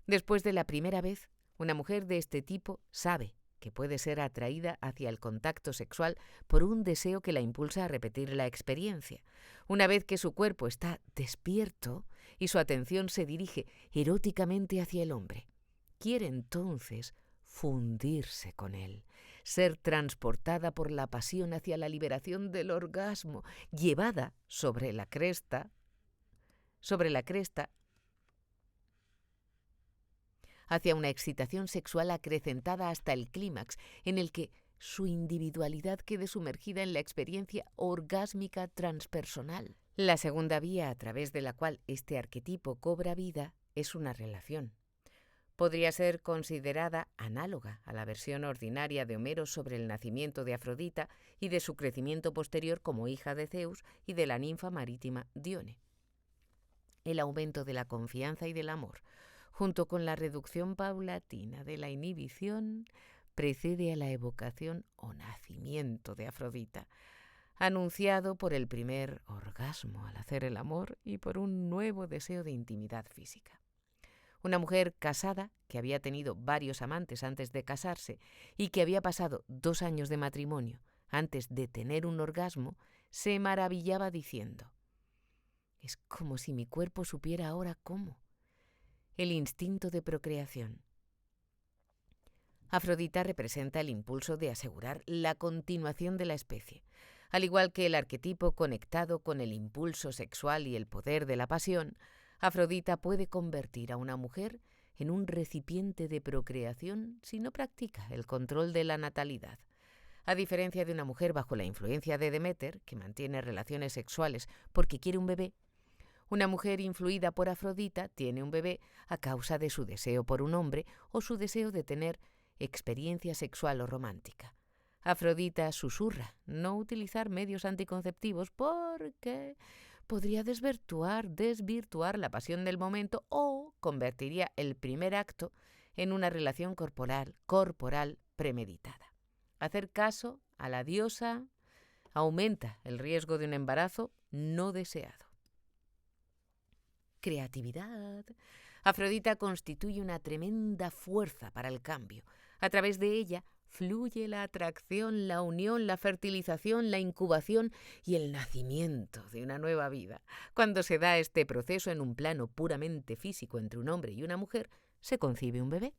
Después de la primera vez, una mujer de este tipo sabe que puede ser atraída hacia el contacto sexual por un deseo que la impulsa a repetir la experiencia. Una vez que su cuerpo está despierto y su atención se dirige eróticamente hacia el hombre, quiere entonces fundirse con él, ser transportada por la pasión hacia la liberación del orgasmo, llevada sobre la cresta hacia una excitación sexual acrecentada hasta el clímax, en el que su individualidad quede sumergida en la experiencia orgásmica transpersonal. La segunda vía a través de la cual este arquetipo cobra vida es una relación. Podría ser considerada análoga a la versión ordinaria de Homero sobre el nacimiento de Afrodita y de su crecimiento posterior como hija de Zeus y de la ninfa marítima Dione. El aumento de la confianza y del amor, junto con la reducción paulatina de la inhibición, precede a la evocación o nacimiento de Afrodita, anunciado por el primer orgasmo al hacer el amor y por un nuevo deseo de intimidad física. Una mujer casada, que había tenido varios amantes antes de casarse y que había pasado 2 años de matrimonio antes de tener un orgasmo, se maravillaba diciendo: «Es como si mi cuerpo supiera ahora cómo». El instinto de procreación. Afrodita representa el impulso de asegurar la continuación de la especie. Al igual que el arquetipo conectado con el impulso sexual y el poder de la pasión, Afrodita puede convertir a una mujer en un recipiente de procreación si no practica el control de la natalidad. A diferencia de una mujer bajo la influencia de Deméter, que mantiene relaciones sexuales porque quiere un bebé, una mujer influida por Afrodita tiene un bebé a causa de su deseo por un hombre o su deseo de tener experiencia sexual o romántica. Afrodita susurra no utilizar medios anticonceptivos porque podría desvirtuar la pasión del momento o convertiría el primer acto en una relación corporal premeditada. Hacer caso a la diosa aumenta el riesgo de un embarazo no deseado. Creatividad. Afrodita constituye una tremenda fuerza para el cambio. A través de ella fluye la atracción, la unión, la fertilización, la incubación y el nacimiento de una nueva vida. Cuando se da este proceso en un plano puramente físico entre un hombre y una mujer, se concibe un bebé.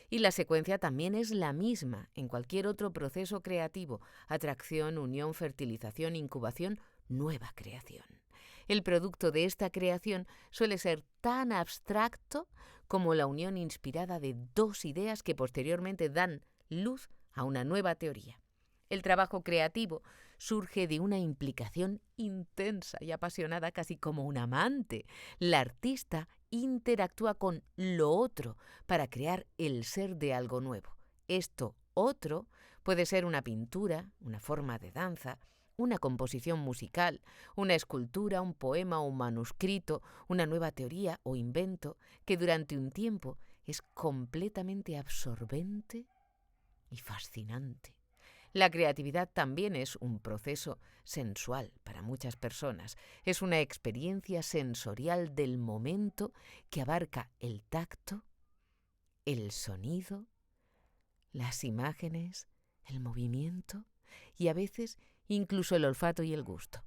Y la secuencia también es la misma en cualquier otro proceso creativo: atracción, unión, fertilización, incubación, nueva creación. El producto de esta creación suele ser tan abstracto como la unión inspirada de 2 ideas que posteriormente dan luz a una nueva teoría. El trabajo creativo surge de una implicación intensa y apasionada, casi como un amante. La artista interactúa con lo otro para crear el ser de algo nuevo. Esto otro puede ser una pintura, una forma de danza, una composición musical, una escultura, un poema o un manuscrito, una nueva teoría o invento que durante un tiempo es completamente absorbente y fascinante. La creatividad también es un proceso sensual para muchas personas. Es una experiencia sensorial del momento que abarca el tacto, el sonido, las imágenes, el movimiento y a veces incluso el olfato y el gusto.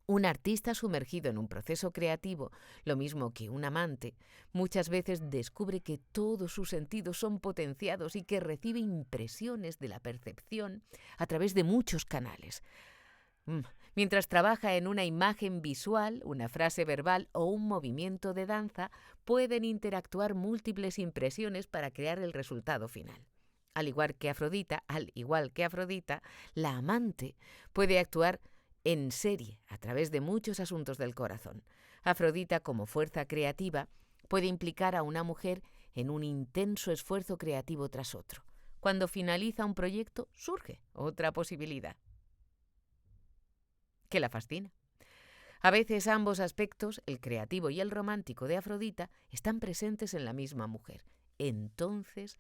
Un artista sumergido en un proceso creativo, lo mismo que un amante, muchas veces descubre que todos sus sentidos son potenciados y que recibe impresiones de la percepción a través de muchos canales. Mientras trabaja en una imagen visual, una frase verbal o un movimiento de danza, pueden interactuar múltiples impresiones para crear el resultado final. Al igual que Afrodita, la amante puede actuar en serie a través de muchos asuntos del corazón. Afrodita, como fuerza creativa, puede implicar a una mujer en un intenso esfuerzo creativo tras otro. Cuando finaliza un proyecto, surge otra posibilidad que la fascina. A veces ambos aspectos, el creativo y el romántico de Afrodita, están presentes en la misma mujer. Entonces,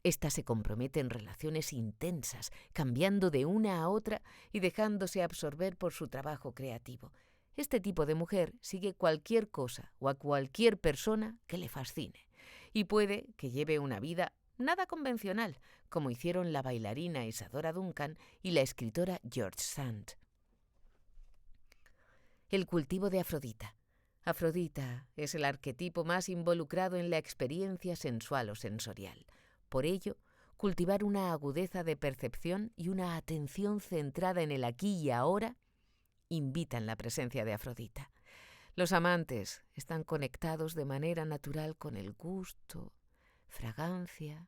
ésta se compromete en relaciones intensas, cambiando de una a otra y dejándose absorber por su trabajo creativo. Este tipo de mujer sigue cualquier cosa o a cualquier persona que le fascine, y puede que lleve una vida nada convencional, como hicieron la bailarina Isadora Duncan y la escritora George Sand. El cultivo de Afrodita. Afrodita es el arquetipo más involucrado en la experiencia sensual o sensorial. Por ello, cultivar una agudeza de percepción y una atención centrada en el aquí y ahora invitan la presencia de Afrodita. Los amantes están conectados de manera natural con el gusto, fragancia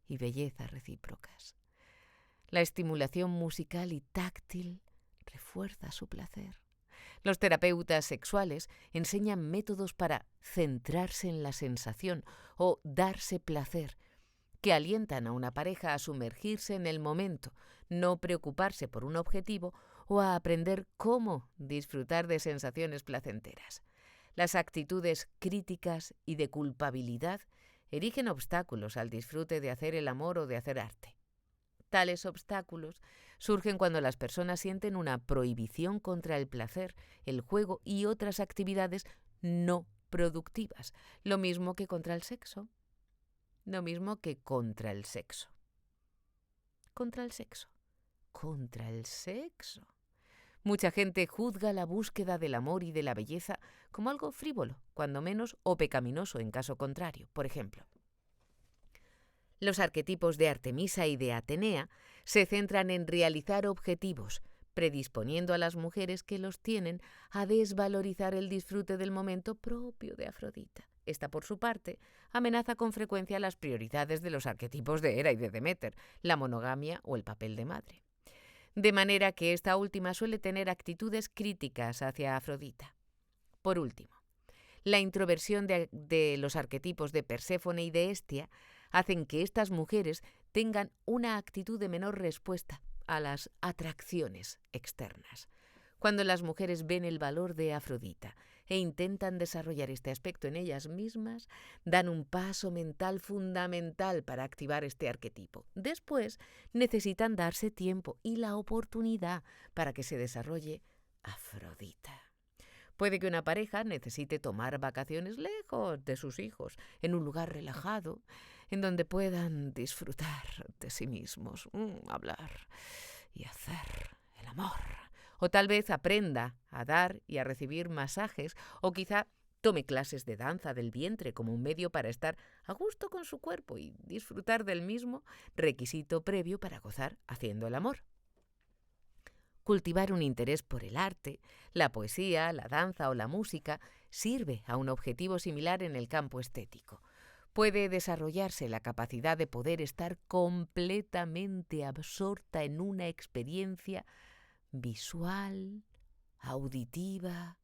y belleza recíprocas. La estimulación musical y táctil refuerza su placer. Los terapeutas sexuales enseñan métodos para centrarse en la sensación o darse placer, que alientan a una pareja a sumergirse en el momento, no preocuparse por un objetivo o a aprender cómo disfrutar de sensaciones placenteras. Las actitudes críticas y de culpabilidad erigen obstáculos al disfrute de hacer el amor o de hacer arte. Tales obstáculos surgen cuando las personas sienten una prohibición contra el placer, el juego y otras actividades no productivas, lo mismo que contra el sexo. Lo mismo que contra el sexo. Contra el sexo. Contra el sexo. Mucha gente juzga la búsqueda del amor y de la belleza como algo frívolo, cuando menos, o pecaminoso en caso contrario. Por ejemplo, los arquetipos de Artemisa y de Atenea se centran en realizar objetivos, predisponiendo a las mujeres que los tienen a desvalorizar el disfrute del momento propio de Afrodita. Esta, por su parte, amenaza con frecuencia las prioridades de los arquetipos de Hera y de Deméter, la monogamia o el papel de madre. De manera que esta última suele tener actitudes críticas hacia Afrodita. Por último, la introversión de los arquetipos de Perséfone y de Hestia hacen que estas mujeres tengan una actitud de menor respuesta a las atracciones externas. Cuando las mujeres ven el valor de Afrodita e intentan desarrollar este aspecto en ellas mismas, dan un paso mental fundamental para activar este arquetipo. Después, necesitan darse tiempo y la oportunidad para que se desarrolle Afrodita. Puede que una pareja necesite tomar vacaciones lejos de sus hijos, en un lugar relajado, en donde puedan disfrutar de sí mismos, hablar y hacer el amor. O tal vez aprenda a dar y a recibir masajes, o quizá tome clases de danza del vientre como un medio para estar a gusto con su cuerpo y disfrutar del mismo, requisito previo para gozar haciendo el amor. Cultivar un interés por el arte, la poesía, la danza o la música sirve a un objetivo similar en el campo estético. Puede desarrollarse la capacidad de poder estar completamente absorta en una experiencia visual, auditiva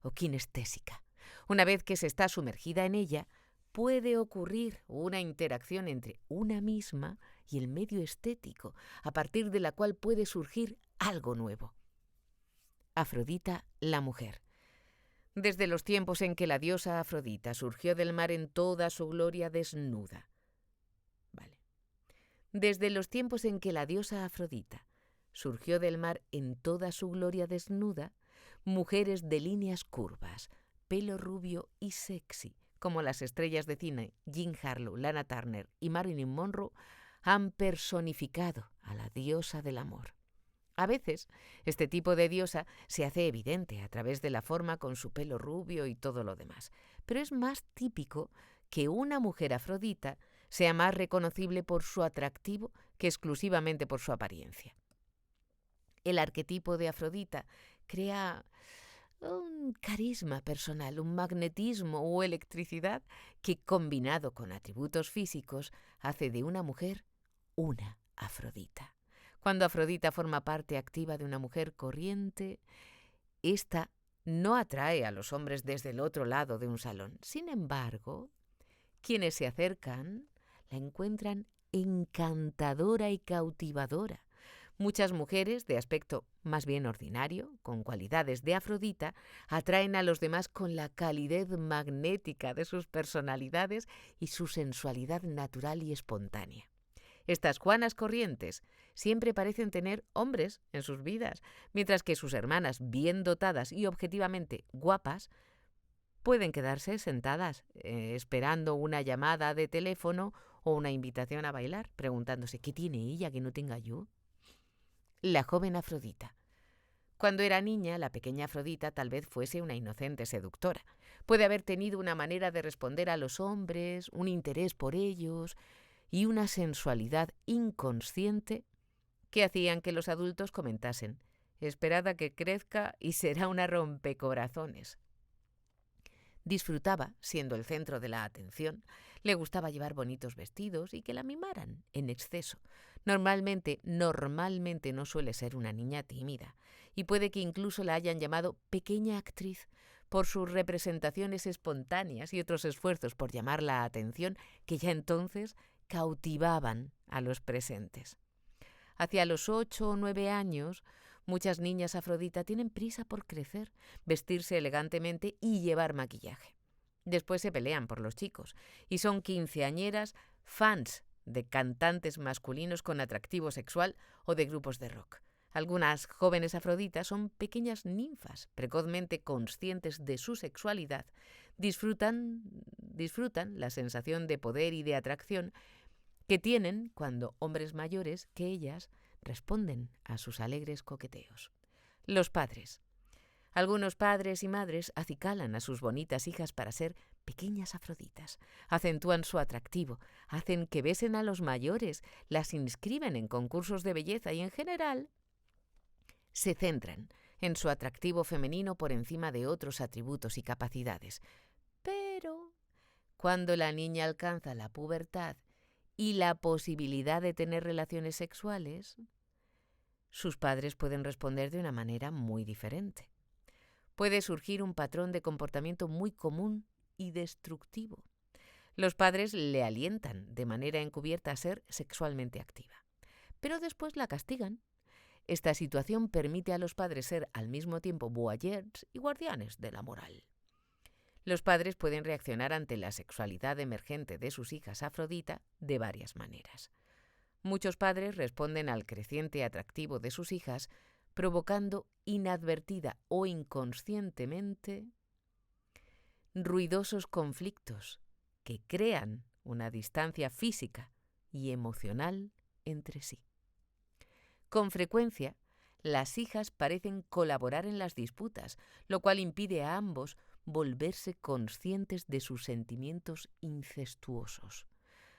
o kinestésica. Una vez que se está sumergida en ella, puede ocurrir una interacción entre una misma y el medio estético, a partir de la cual puede surgir algo nuevo. Afrodita, la mujer. Desde los tiempos en que la diosa Afrodita surgió del mar en toda su gloria desnuda. Desde los tiempos en que la diosa Afrodita surgió del mar en toda su gloria desnuda, mujeres de líneas curvas, pelo rubio y sexy, como las estrellas de cine Jean Harlow, Lana Turner y Marilyn Monroe, han personificado a la diosa del amor. A veces, este tipo de diosa se hace evidente a través de la forma con su pelo rubio y todo lo demás, pero es más típico que una mujer afrodita sea más reconocible por su atractivo que exclusivamente por su apariencia. El arquetipo de Afrodita crea un carisma personal, un magnetismo o electricidad que, combinado con atributos físicos, hace de una mujer una Afrodita. Cuando Afrodita forma parte activa de una mujer corriente, esta no atrae a los hombres desde el otro lado de un salón. Sin embargo, quienes se acercan la encuentran encantadora y cautivadora. Muchas mujeres de aspecto más bien ordinario, con cualidades de Afrodita, atraen a los demás con la calidez magnética de sus personalidades y su sensualidad natural y espontánea. Estas Juanas corrientes siempre parecen tener hombres en sus vidas, mientras que sus hermanas, bien dotadas y objetivamente guapas, pueden quedarse sentadas esperando una llamada de teléfono o una invitación a bailar, preguntándose ¿qué tiene ella que no tenga yo? La joven Afrodita. Cuando era niña, la pequeña Afrodita tal vez fuese una inocente seductora. Puede haber tenido una manera de responder a los hombres, un interés por ellos y una sensualidad inconsciente que hacían que los adultos comentasen: esperad a que crezca y será una rompecorazones. Disfrutaba siendo el centro de la atención, le gustaba llevar bonitos vestidos y que la mimaran en exceso. Normalmente no suele ser una niña tímida, y puede que incluso la hayan llamado pequeña actriz por sus representaciones espontáneas y otros esfuerzos por llamar la atención que ya entonces cautivaban a los presentes. Hacia los 8 o 9 años, muchas niñas Afrodita tienen prisa por crecer, vestirse elegantemente y llevar maquillaje. Después se pelean por los chicos y son quinceañeras fans de cantantes masculinos con atractivo sexual o de grupos de rock. Algunas jóvenes Afroditas son pequeñas ninfas, precozmente conscientes de su sexualidad, disfrutan la sensación de poder y de atracción que tienen cuando hombres mayores que ellas responden a sus alegres coqueteos. Los padres. Algunos padres y madres acicalan a sus bonitas hijas para ser pequeñas Afroditas, acentúan su atractivo, hacen que besen a los mayores, las inscriben en concursos de belleza y en general se centran en su atractivo femenino por encima de otros atributos y capacidades. Pero cuando la niña alcanza la pubertad y la posibilidad de tener relaciones sexuales, sus padres pueden responder de una manera muy diferente. Puede surgir un patrón de comportamiento muy común y destructivo. Los padres le alientan de manera encubierta a ser sexualmente activa, pero después la castigan. Esta situación permite a los padres ser al mismo tiempo voyeurs y guardianes de la moral. Los padres pueden reaccionar ante la sexualidad emergente de sus hijas Afrodita de varias maneras. Muchos padres responden al creciente atractivo de sus hijas provocando inadvertida o inconscientemente ruidosos conflictos que crean una distancia física y emocional entre sí. Con frecuencia, las hijas parecen colaborar en las disputas, lo cual impide a ambos volverse conscientes de sus sentimientos incestuosos.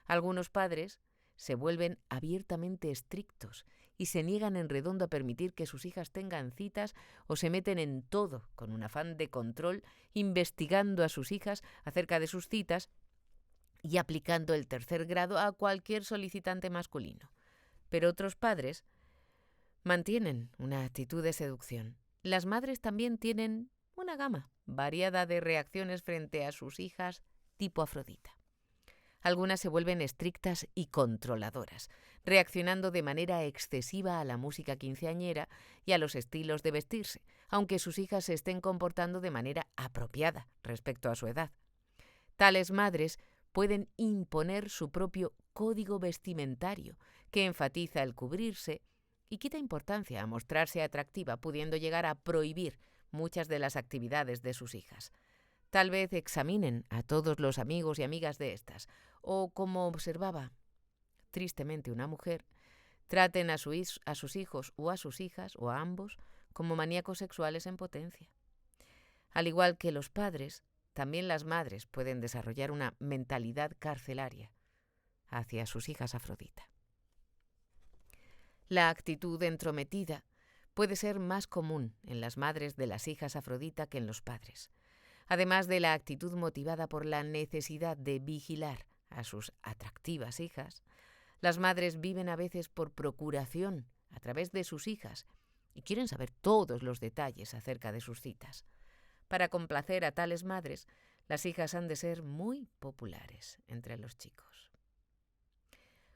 Algunos padres se vuelven abiertamente estrictos y se niegan en redondo a permitir que sus hijas tengan citas o se meten en todo con un afán de control, investigando a sus hijas acerca de sus citas y aplicando el tercer grado a cualquier solicitante masculino. Pero otros padres mantienen una actitud de seducción. Las madres también tienen una gama variada de reacciones frente a sus hijas tipo Afrodita. Algunas se vuelven estrictas y controladoras, reaccionando de manera excesiva a la música quinceañera y a los estilos de vestirse, aunque sus hijas se estén comportando de manera apropiada respecto a su edad. Tales madres pueden imponer su propio código vestimentario, que enfatiza el cubrirse y quita importancia a mostrarse atractiva, pudiendo llegar a prohibir muchas de las actividades de sus hijas. Tal vez examinen a todos los amigos y amigas de estas, o como observaba tristemente una mujer, traten a sus hijos o a sus hijas, o a ambos, como maníacos sexuales en potencia. Al igual que los padres, también las madres pueden desarrollar una mentalidad carcelaria hacia sus hijas Afrodita. La actitud entrometida puede ser más común en las madres de las hijas Afrodita que en los padres. Además de la actitud motivada por la necesidad de vigilar a sus atractivas hijas, las madres viven a veces por procuración a través de sus hijas y quieren saber todos los detalles acerca de sus citas. Para complacer a tales madres, las hijas han de ser muy populares entre los chicos.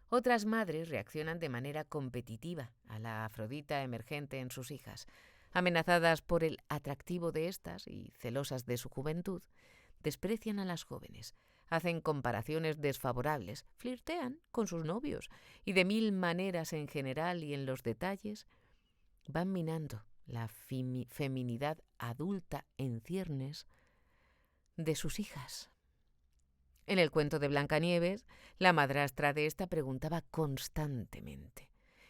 Otras madres reaccionan de manera competitiva a la Afrodita emergente en sus hijas. Amenazadas por el atractivo de estas y celosas de su juventud, desprecian a las jóvenes, hacen comparaciones desfavorables, flirtean con sus novios y de mil maneras en general y en los detalles van minando la feminidad adulta en ciernes de sus hijas. En el cuento de Blancanieves, la madrastra de esta preguntaba constantemente: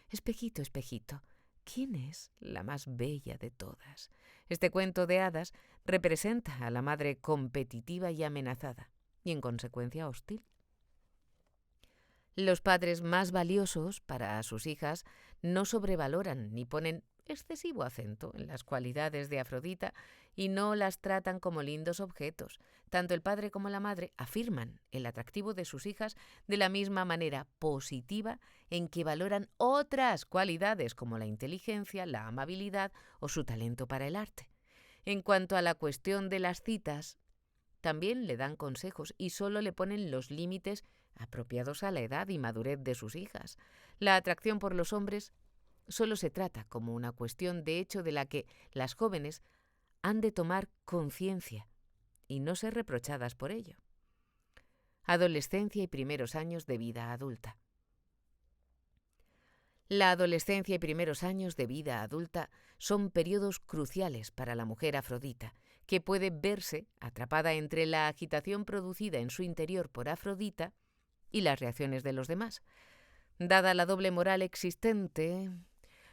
«Espejito, espejito, ¿quién es la más bella de todas?». Este cuento de hadas representa a la madre competitiva y amenazada, y en consecuencia hostil. Los padres más valiosos para sus hijas no sobrevaloran ni ponen excesivo acento en las cualidades de Afrodita y no las tratan como lindos objetos. Tanto el padre como la madre afirman el atractivo de sus hijas de la misma manera positiva en que valoran otras cualidades como la inteligencia, la amabilidad o su talento para el arte. En cuanto a la cuestión de las citas, también le dan consejos y solo le ponen los límites apropiados a la edad y madurez de sus hijas. La atracción por los hombres solo se trata como una cuestión de hecho de la que las jóvenes han de tomar conciencia y no ser reprochadas por ello. Adolescencia y primeros años de vida adulta. La adolescencia y primeros años de vida adulta son periodos cruciales para la mujer Afrodita, que puede verse atrapada entre la agitación producida en su interior por Afrodita y las reacciones de los demás. Dada la doble moral existente,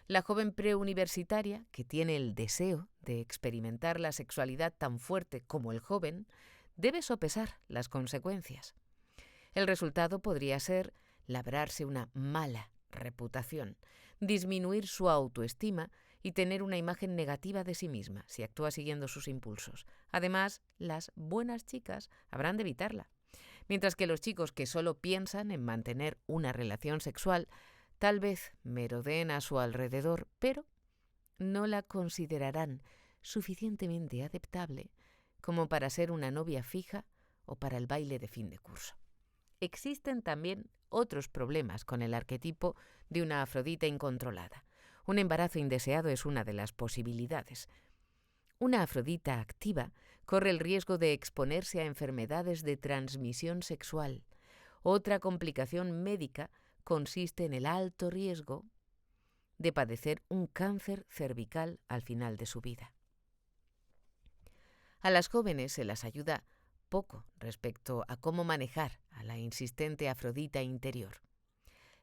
la joven preuniversitaria, que tiene el deseo de experimentar la sexualidad tan fuerte como el joven, debe sopesar las consecuencias. El resultado podría ser labrarse una mala reputación, disminuir su autoestima y tener una imagen negativa de sí misma si actúa siguiendo sus impulsos. Además, las buenas chicas habrán de evitarla, mientras que los chicos que solo piensan en mantener una relación sexual tal vez merodeen a su alrededor, pero no la considerarán suficientemente aceptable como para ser una novia fija o para el baile de fin de curso. Existen también otros problemas con el arquetipo de una Afrodita incontrolada. Un embarazo indeseado es una de las posibilidades. Una Afrodita activa corre el riesgo de exponerse a enfermedades de transmisión sexual. Otra complicación médica consiste en el alto riesgo de padecer un cáncer cervical al final de su vida. A las jóvenes se las ayuda poco respecto a cómo manejar a la insistente Afrodita interior.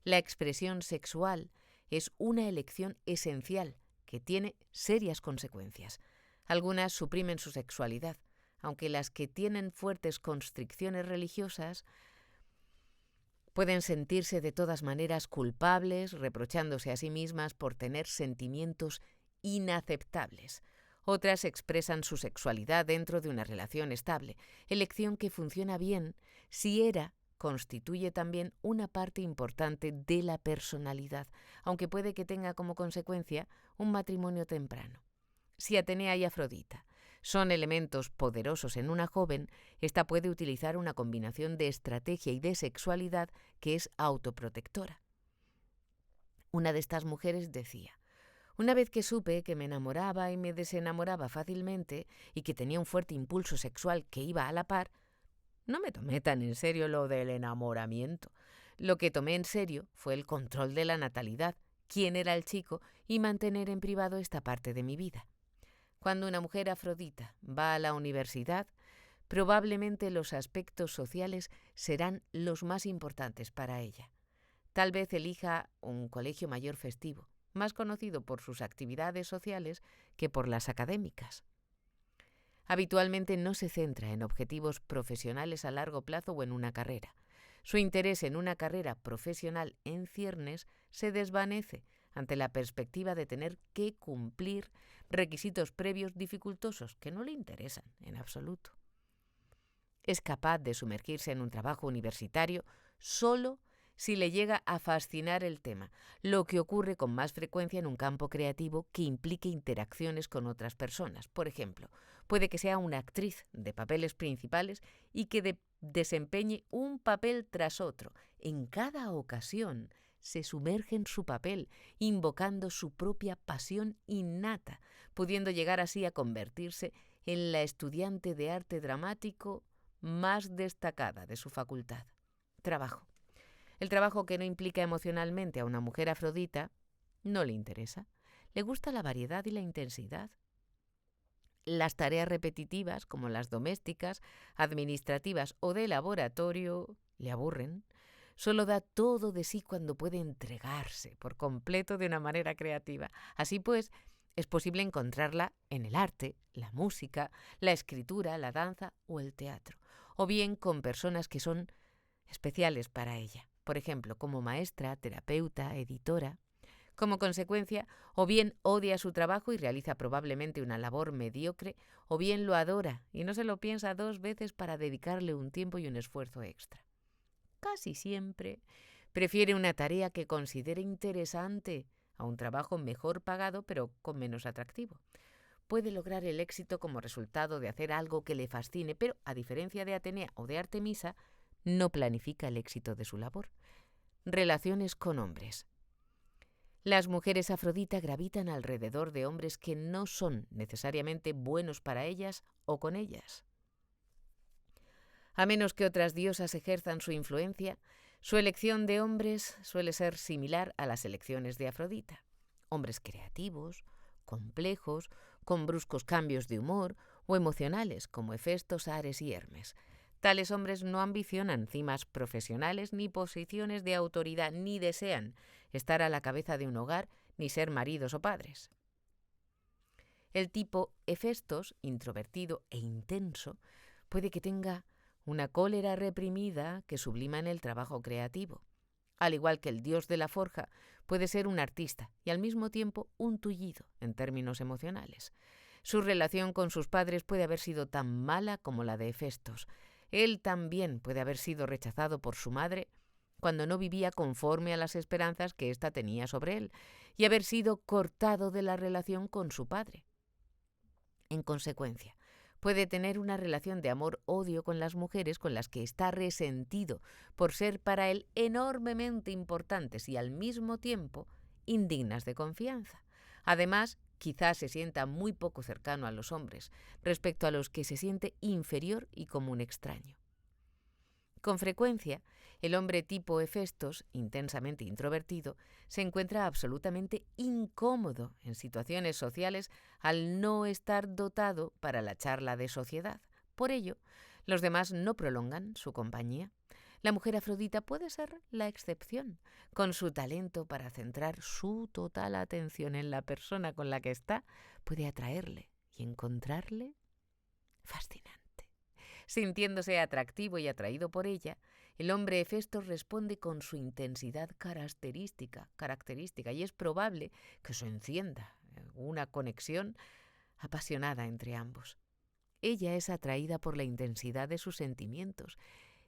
La expresión sexual es una elección esencial que tiene serias consecuencias. Algunas suprimen su sexualidad, aunque las que tienen fuertes constricciones religiosas pueden sentirse de todas maneras culpables, reprochándose a sí mismas por tener sentimientos inaceptables. Otras expresan su sexualidad dentro de una relación estable, elección que funciona bien si constituye también una parte importante de la personalidad, aunque puede que tenga como consecuencia un matrimonio temprano. Si Atenea y Afrodita son elementos poderosos en una joven, ésta puede utilizar una combinación de estrategia y de sexualidad que es autoprotectora. Una de estas mujeres decía: «Una vez que supe que me enamoraba y me desenamoraba fácilmente y que tenía un fuerte impulso sexual que iba a la par, no me tomé tan en serio lo del enamoramiento. Lo que tomé en serio fue el control de la natalidad, quién era el chico y mantener en privado esta parte de mi vida». Cuando una mujer Afrodita va a la universidad, probablemente los aspectos sociales serán los más importantes para ella. Tal vez elija un colegio mayor festivo, más conocido por sus actividades sociales que por las académicas. Habitualmente no se centra en objetivos profesionales a largo plazo o en una carrera. Su interés en una carrera profesional en ciernes se desvanece ante la perspectiva de tener que cumplir requisitos previos dificultosos que no le interesan en absoluto. Es capaz de sumergirse en un trabajo universitario solo si le llega a fascinar el tema, lo que ocurre con más frecuencia en un campo creativo que implique interacciones con otras personas. Por ejemplo, puede que sea una actriz de papeles principales y que desempeñe un papel tras otro. En cada ocasión se sumerge en su papel, invocando su propia pasión innata, pudiendo llegar así a convertirse en la estudiante de arte dramático más destacada de su facultad. Trabajo. El trabajo que no implica emocionalmente a una mujer afrodita no le interesa. Le gusta la variedad y la intensidad. Las tareas repetitivas, como las domésticas, administrativas o de laboratorio, le aburren. Solo da todo de sí cuando puede entregarse por completo de una manera creativa. Así pues, es posible encontrarla en el arte, la música, la escritura, la danza o el teatro, o bien con personas que son especiales para ella, por ejemplo, como maestra, terapeuta, editora. Como consecuencia, o bien odia su trabajo y realiza probablemente una labor mediocre, o bien lo adora y no se lo piensa dos veces para dedicarle un tiempo y un esfuerzo extra. Casi siempre prefiere una tarea que considere interesante a un trabajo mejor pagado pero con menos atractivo. Puede lograr el éxito como resultado de hacer algo que le fascine, pero a diferencia de Atenea o de Artemisa, no planifica el éxito de su labor. Relaciones con hombres. Las mujeres Afrodita gravitan alrededor de hombres que no son necesariamente buenos para ellas o con ellas. A menos que otras diosas ejerzan su influencia, su elección de hombres suele ser similar a las elecciones de Afrodita. Hombres creativos, complejos, con bruscos cambios de humor o emocionales como Hefestos, Ares y Hermes. Tales hombres no ambicionan cimas profesionales ni posiciones de autoridad, ni desean estar a la cabeza de un hogar ni ser maridos o padres. El tipo Hefestos, introvertido e intenso, puede que tenga una cólera reprimida que sublima en el trabajo creativo. Al igual que el dios de la forja, puede ser un artista y al mismo tiempo un tullido en términos emocionales. Su relación con sus padres puede haber sido tan mala como la de Hefestos. Él también puede haber sido rechazado por su madre cuando no vivía conforme a las esperanzas que ésta tenía sobre él, y haber sido cortado de la relación con su padre. En consecuencia, puede tener una relación de amor-odio con las mujeres con las que está resentido por ser para él enormemente importantes y al mismo tiempo indignas de confianza. Además, quizás se sienta muy poco cercano a los hombres, respecto a los que se siente inferior y como un extraño. Con frecuencia, el hombre tipo Hefestos, intensamente introvertido, se encuentra absolutamente incómodo en situaciones sociales al no estar dotado para la charla de sociedad. Por ello, los demás no prolongan su compañía. La mujer Afrodita puede ser la excepción, con su talento para centrar su total atención en la persona con la que está, puede atraerle y encontrarle fascinante. Sintiéndose atractivo y atraído por ella, el hombre Hefestos responde con su intensidad característica y es probable que se encienda una conexión apasionada entre ambos. Ella es atraída por la intensidad de sus sentimientos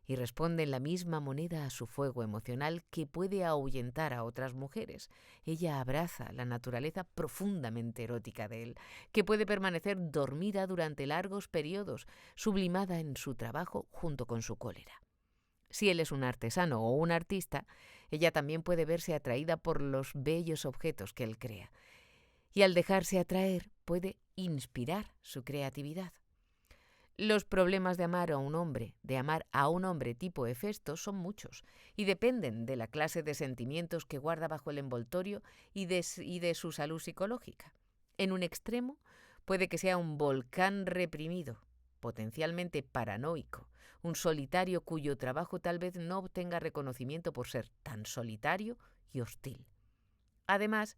y responde en la misma moneda a su fuego emocional que puede ahuyentar a otras mujeres. Ella abraza la naturaleza profundamente erótica de él, que puede permanecer dormida durante largos periodos, sublimada en su trabajo junto con su cólera. Si él es un artesano o un artista, ella también puede verse atraída por los bellos objetos que él crea, y al dejarse atraer puede inspirar su creatividad. Los problemas de amar a un hombre tipo Hefestos son muchos y dependen de la clase de sentimientos que guarda bajo el envoltorio y de su salud psicológica. En un extremo, puede que sea un volcán reprimido, potencialmente paranoico, un solitario cuyo trabajo tal vez no obtenga reconocimiento por ser tan solitario y hostil. Además,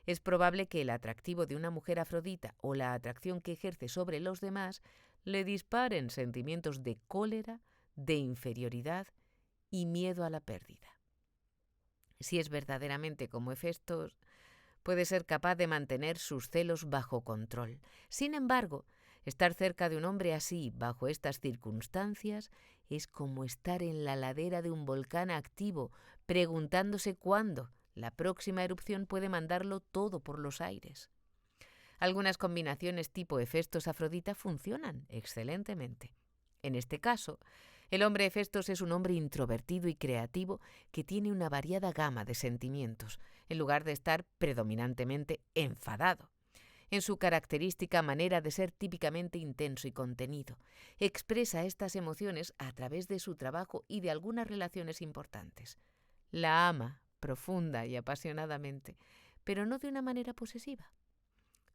es probable que el atractivo de una mujer afrodita o la atracción que ejerce sobre los demás le disparen sentimientos de cólera, de inferioridad y miedo a la pérdida. Si es verdaderamente como Hefestos, puede ser capaz de mantener sus celos bajo control. Sin embargo, Estar cerca de un hombre así, bajo estas circunstancias, es como estar en la ladera de un volcán activo, preguntándose cuándo la próxima erupción puede mandarlo todo por los aires. Algunas combinaciones tipo Hefestos-Afrodita funcionan excelentemente. En este caso, el hombre Hefestos es un hombre introvertido y creativo que tiene una variada gama de sentimientos, en lugar de estar predominantemente enfadado. En su característica manera de ser típicamente intenso y contenido, expresa estas emociones a través de su trabajo y de algunas relaciones importantes. La ama profunda y apasionadamente, pero no de una manera posesiva.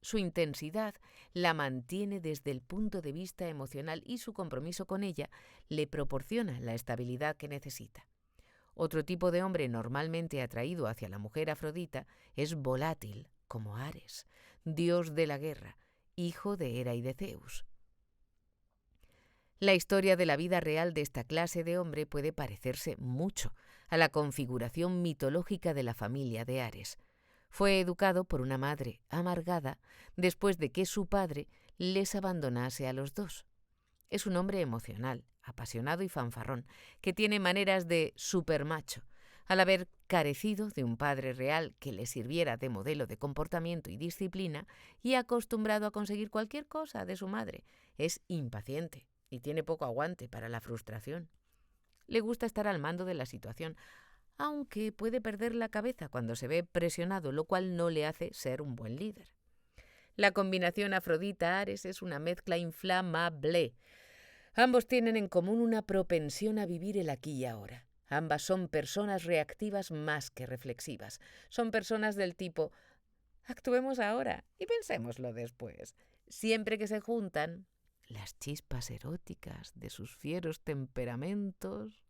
Su intensidad la mantiene desde el punto de vista emocional y su compromiso con ella le proporciona la estabilidad que necesita. Otro tipo de hombre normalmente atraído hacia la mujer Afrodita es volátil, como Ares, dios de la guerra, hijo de Hera y de Zeus. La historia de la vida real de esta clase de hombre puede parecerse mucho a la configuración mitológica de la familia de Ares. Fue educado por una madre amargada después de que su padre les abandonase a los dos. Es un hombre emocional, apasionado y fanfarrón, que tiene maneras de supermacho. Al haber carecido de un padre real que le sirviera de modelo de comportamiento y disciplina y acostumbrado a conseguir cualquier cosa de su madre, es impaciente y tiene poco aguante para la frustración. Le gusta estar al mando de la situación, aunque puede perder la cabeza cuando se ve presionado, lo cual no le hace ser un buen líder. La combinación Afrodita-Ares es una mezcla inflamable. Ambos tienen en común una propensión a vivir el aquí y ahora. Ambas son personas reactivas más que reflexivas. Son personas del tipo, actuemos ahora y pensémoslo después. Siempre que se juntan, las chispas eróticas de sus fieros temperamentos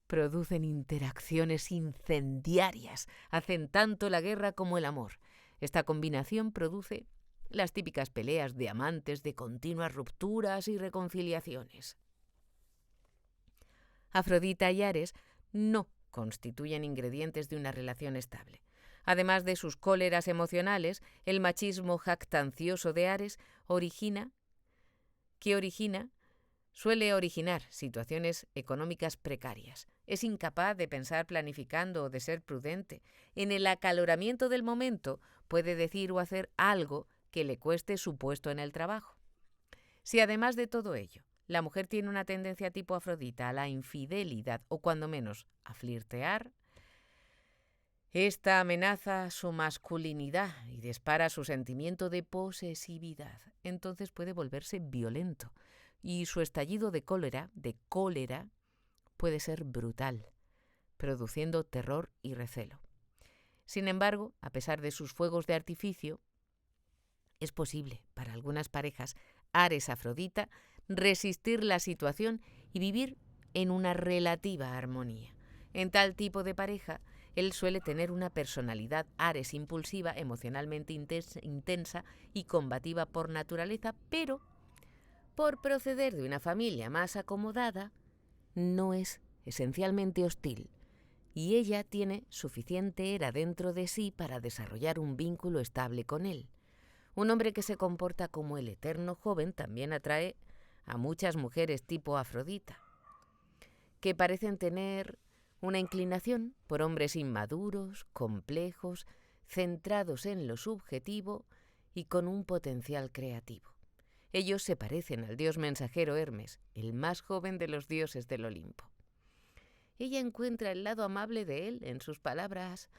producen interacciones incendiarias, hacen tanto la guerra como el amor. Esta combinación produce las típicas peleas de amantes de continuas rupturas y reconciliaciones. Afrodita y Ares no constituyen ingredientes de una relación estable. Además de sus cóleras emocionales, el machismo jactancioso de Ares suele originar situaciones económicas precarias. Es incapaz de pensar planificando o de ser prudente. En el acaloramiento del momento puede decir o hacer algo que le cueste su puesto en el trabajo. Si además de todo ello, la mujer tiene una tendencia tipo Afrodita a la infidelidad o cuando menos a flirtear, esta amenaza su masculinidad y dispara su sentimiento de posesividad. Entonces puede volverse violento y su estallido de cólera puede ser brutal, produciendo terror y recelo. Sin embargo, a pesar de sus fuegos de artificio, es posible para algunas parejas Ares-Afrodita resistir la situación y vivir en una relativa armonía. En tal tipo de pareja, él suele tener una personalidad Ares impulsiva, emocionalmente intensa y combativa por naturaleza, pero por proceder de una familia más acomodada, no es esencialmente hostil, y ella tiene suficiente Hera dentro de sí para desarrollar un vínculo estable con él. Un hombre que se comporta como el eterno joven también atrae a muchas mujeres tipo Afrodita, que parecen tener una inclinación por hombres inmaduros, complejos, centrados en lo subjetivo y con un potencial creativo. Ellos se parecen al dios mensajero Hermes, el más joven de los dioses del Olimpo. Ella encuentra el lado amable de él en sus palabras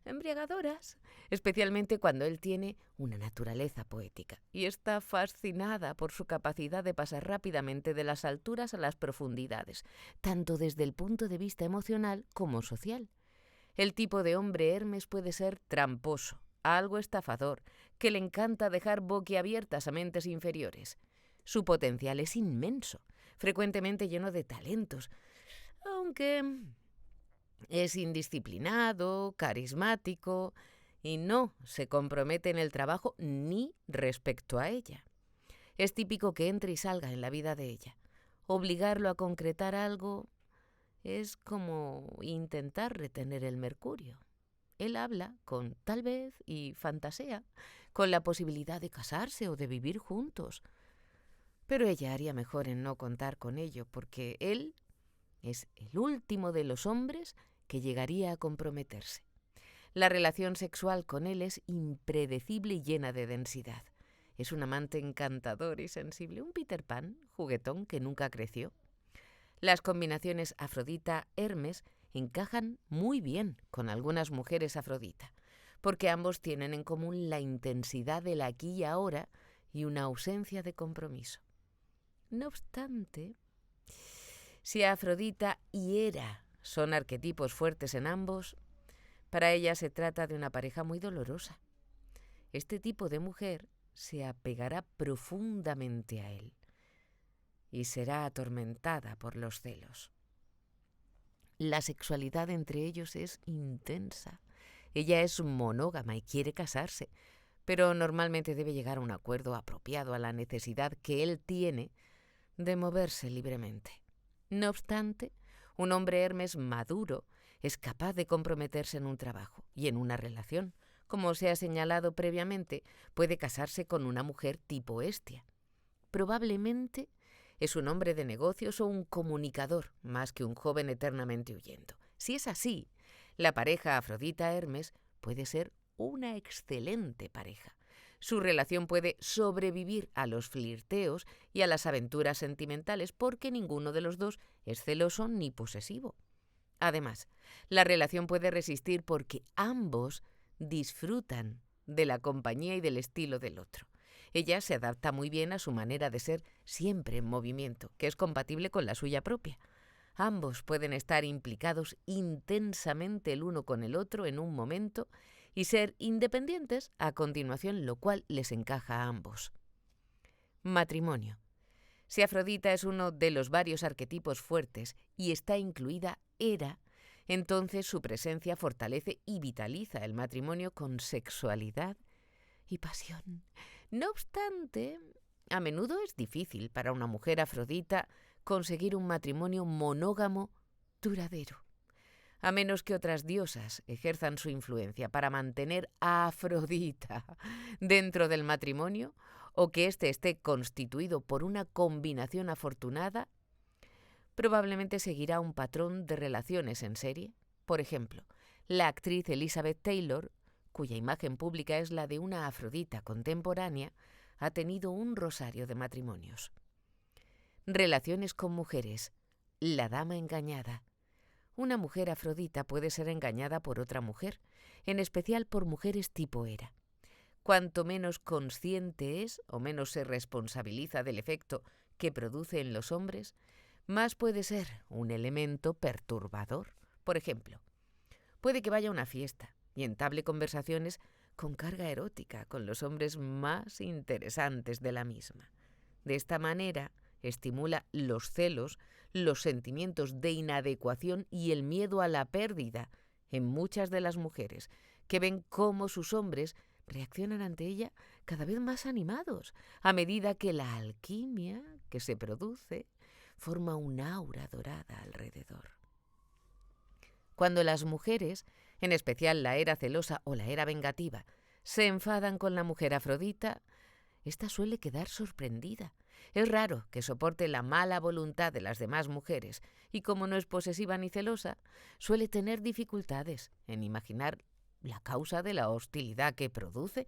embriagadoras, especialmente cuando él tiene una naturaleza poética, y está fascinada por su capacidad de pasar rápidamente de las alturas a las profundidades, tanto desde el punto de vista emocional como social. El tipo de hombre Hermes puede ser tramposo, algo estafador, que le encanta dejar boquiabiertas a mentes inferiores. Su potencial es inmenso, frecuentemente lleno de talentos, aunque es indisciplinado, carismático y no se compromete en el trabajo ni respecto a ella. Es típico que entre y salga en la vida de ella. Obligarlo a concretar algo es como intentar retener el mercurio. Él habla con tal vez y fantasea con la posibilidad de casarse o de vivir juntos. Pero ella haría mejor en no contar con ello, porque él es el último de los hombres que llegaría a comprometerse. La relación sexual con él es impredecible y llena de densidad. Es un amante encantador y sensible, un Peter Pan, juguetón que nunca creció. Las combinaciones Afrodita-Hermes encajan muy bien con algunas mujeres Afrodita, porque ambos tienen en común la intensidad del aquí y ahora y una ausencia de compromiso. No obstante, si Afrodita y Hera son arquetipos fuertes en ambos, para ella se trata de una pareja muy dolorosa. Este tipo de mujer se apegará profundamente a él y será atormentada por los celos. La sexualidad entre ellos es intensa. Ella es monógama y quiere casarse, pero normalmente debe llegar a un acuerdo apropiado a la necesidad que él tiene de moverse libremente. No obstante, un hombre Hermes maduro es capaz de comprometerse en un trabajo y en una relación. Como se ha señalado previamente, puede casarse con una mujer tipo Hestia. Probablemente es un hombre de negocios o un comunicador, más que un joven eternamente huyendo. Si es así, la pareja Afrodita-Hermes puede ser una excelente pareja. Su relación puede sobrevivir a los flirteos y a las aventuras sentimentales porque ninguno de los dos es celoso ni posesivo. Además, la relación puede resistir porque ambos disfrutan de la compañía y del estilo del otro. Ella se adapta muy bien a su manera de ser siempre en movimiento, que es compatible con la suya propia. Ambos pueden estar implicados intensamente el uno con el otro en un momento y ser independientes a continuación, lo cual les encaja a ambos. Matrimonio. Si Afrodita es uno de los varios arquetipos fuertes y está incluida Hera, entonces su presencia fortalece y vitaliza el matrimonio con sexualidad y pasión. No obstante, a menudo es difícil para una mujer Afrodita conseguir un matrimonio monógamo duradero, a menos que otras diosas ejerzan su influencia para mantener a Afrodita dentro del matrimonio o que éste esté constituido por una combinación afortunada. Probablemente seguirá un patrón de relaciones en serie. Por ejemplo, la actriz Elizabeth Taylor, cuya imagen pública es la de una Afrodita contemporánea, ha tenido un rosario de matrimonios. Relaciones con mujeres. La dama engañada. Una mujer Afrodita puede ser engañada por otra mujer, en especial por mujeres tipo Hera. Cuanto menos consciente es o menos se responsabiliza del efecto que produce en los hombres, más puede ser un elemento perturbador. Por ejemplo, puede que vaya a una fiesta y entable conversaciones con carga erótica con los hombres más interesantes de la misma. De esta manera, estimula los celos, los sentimientos de inadecuación y el miedo a la pérdida en muchas de las mujeres, que ven cómo sus hombres reaccionan ante ella cada vez más animados, a medida que la alquimia que se produce forma un aura dorada alrededor. Cuando las mujeres, en especial la Hera celosa o la Hera vengativa, se enfadan con la mujer Afrodita, ésta suele quedar sorprendida. Es raro que soporte la mala voluntad de las demás mujeres y, como no es posesiva ni celosa, suele tener dificultades en imaginar la causa de la hostilidad que produce.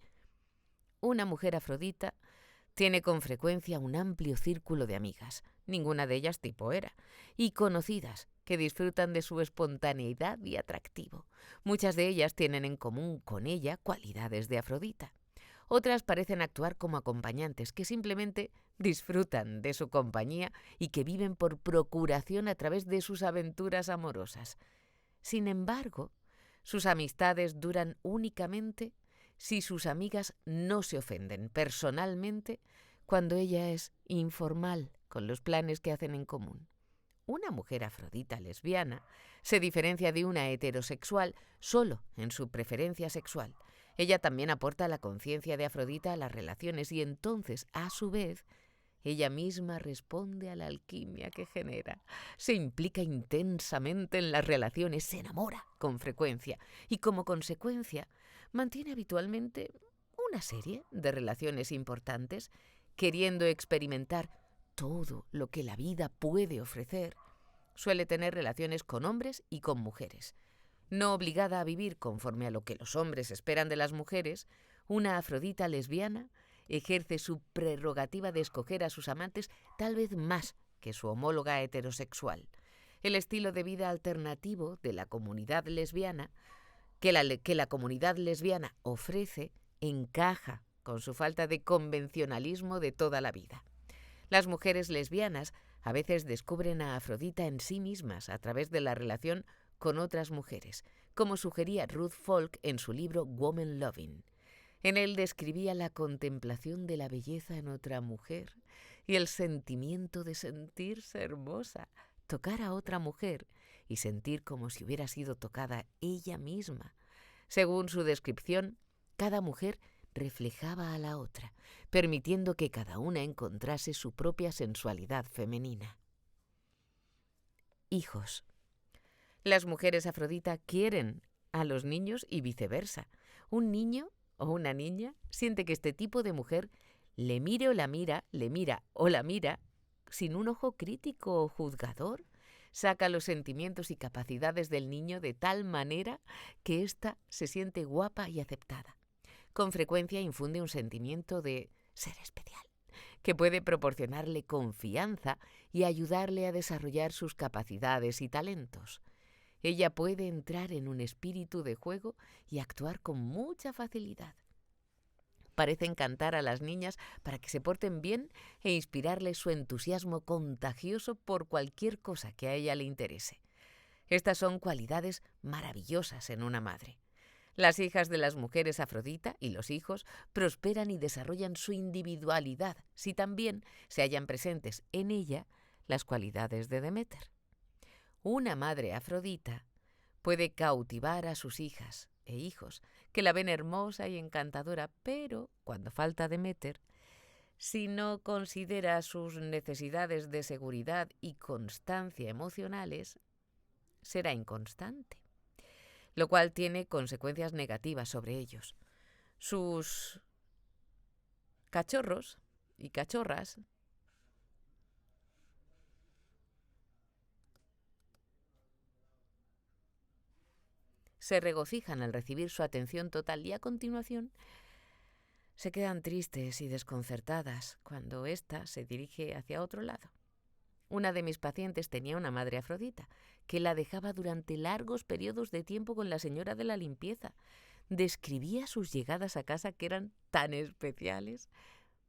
Una mujer Afrodita tiene con frecuencia un amplio círculo de amigas, ninguna de ellas tipo Hera, y conocidas que disfrutan de su espontaneidad y atractivo. Muchas de ellas tienen en común con ella cualidades de Afrodita. Otras parecen actuar como acompañantes, que simplemente disfrutan de su compañía y que viven por procuración a través de sus aventuras amorosas. Sin embargo, sus amistades duran únicamente si sus amigas no se ofenden personalmente cuando ella es informal con los planes que hacen en común. Una mujer Afrodita lesbiana se diferencia de una heterosexual solo en su preferencia sexual. Ella también aporta la conciencia de Afrodita a las relaciones y entonces, a su vez, ella misma responde a la alquimia que genera. Se implica intensamente en las relaciones, se enamora con frecuencia y, como consecuencia, mantiene habitualmente una serie de relaciones importantes, queriendo experimentar todo lo que la vida puede ofrecer, suele tener relaciones con hombres y con mujeres. No obligada a vivir conforme a lo que los hombres esperan de las mujeres, una Afrodita lesbiana ejerce su prerrogativa de escoger a sus amantes tal vez más que su homóloga heterosexual. El estilo de vida alternativo de la comunidad lesbiana que la comunidad lesbiana ofrece encaja con su falta de convencionalismo de toda la vida. Las mujeres lesbianas a veces descubren a Afrodita en sí mismas a través de la relación con otras mujeres, como sugería Ruth Folk en su libro Woman Loving. En él describía la contemplación de la belleza en otra mujer y el sentimiento de sentirse hermosa, tocar a otra mujer y sentir como si hubiera sido tocada ella misma. Según su descripción, cada mujer reflejaba a la otra, permitiendo que cada una encontrase su propia sensualidad femenina. Hijos. Las mujeres Afrodita quieren a los niños y viceversa. Un niño o una niña siente que este tipo de mujer le mire o la mira, le mira o la mira sin un ojo crítico o juzgador. Saca los sentimientos y capacidades del niño de tal manera que ésta se siente guapa y aceptada. Con frecuencia infunde un sentimiento de ser especial, que puede proporcionarle confianza y ayudarle a desarrollar sus capacidades y talentos. Ella puede entrar en un espíritu de juego y actuar con mucha facilidad. Parece encantar a las niñas para que se porten bien e inspirarles su entusiasmo contagioso por cualquier cosa que a ella le interese. Estas son cualidades maravillosas en una madre. Las hijas de las mujeres Afrodita y los hijos prosperan y desarrollan su individualidad si también se hallan presentes en ella las cualidades de Deméter. Una madre Afrodita puede cautivar a sus hijas e hijos, que la ven hermosa y encantadora, pero cuando falta Deméter, si no considera sus necesidades de seguridad y constancia emocionales, será inconstante, lo cual tiene consecuencias negativas sobre ellos. Sus cachorros y cachorras se regocijan al recibir su atención total y a continuación se quedan tristes y desconcertadas cuando ésta se dirige hacia otro lado. Una de mis pacientes tenía una madre Afrodita que la dejaba durante largos periodos de tiempo con la señora de la limpieza. Describía sus llegadas a casa que eran tan especiales.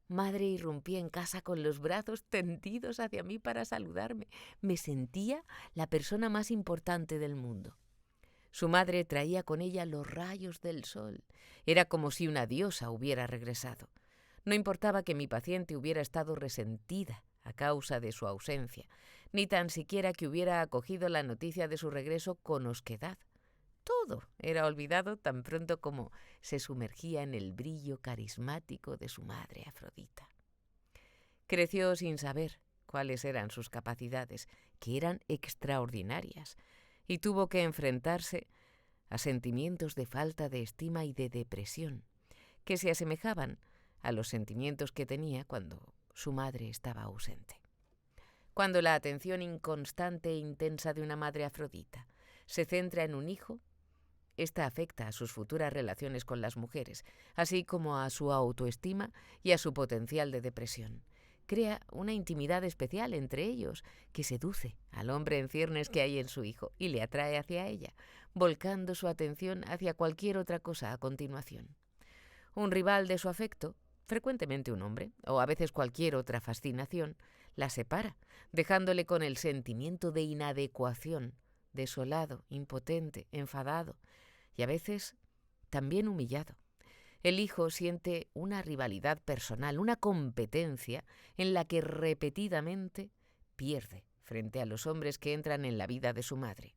Madre irrumpía en casa con los brazos tendidos hacia mí para saludarme. Me sentía la persona más importante del mundo. Su madre traía con ella los rayos del sol. Era como si una diosa hubiera regresado. No importaba que mi paciente hubiera estado resentida a causa de su ausencia, ni tan siquiera que hubiera acogido la noticia de su regreso con osquedad. Todo era olvidado tan pronto como se sumergía en el brillo carismático de su madre Afrodita. Creció sin saber cuáles eran sus capacidades, que eran extraordinarias, y tuvo que enfrentarse a sentimientos de falta de estima y de depresión, que se asemejaban a los sentimientos que tenía cuando su madre estaba ausente. Cuando la atención inconstante e intensa de una madre Afrodita se centra en un hijo, esta afecta a sus futuras relaciones con las mujeres, así como a su autoestima y a su potencial de depresión. Crea una intimidad especial entre ellos que seduce al hombre en ciernes que hay en su hijo y le atrae hacia ella, volcando su atención hacia cualquier otra cosa a continuación. Un rival de su afecto, frecuentemente un hombre, o a veces cualquier otra fascinación, la separa, dejándole con el sentimiento de inadecuación, desolado, impotente, enfadado y a veces también humillado. El hijo siente una rivalidad personal, una competencia en la que repetidamente pierde frente a los hombres que entran en la vida de su madre.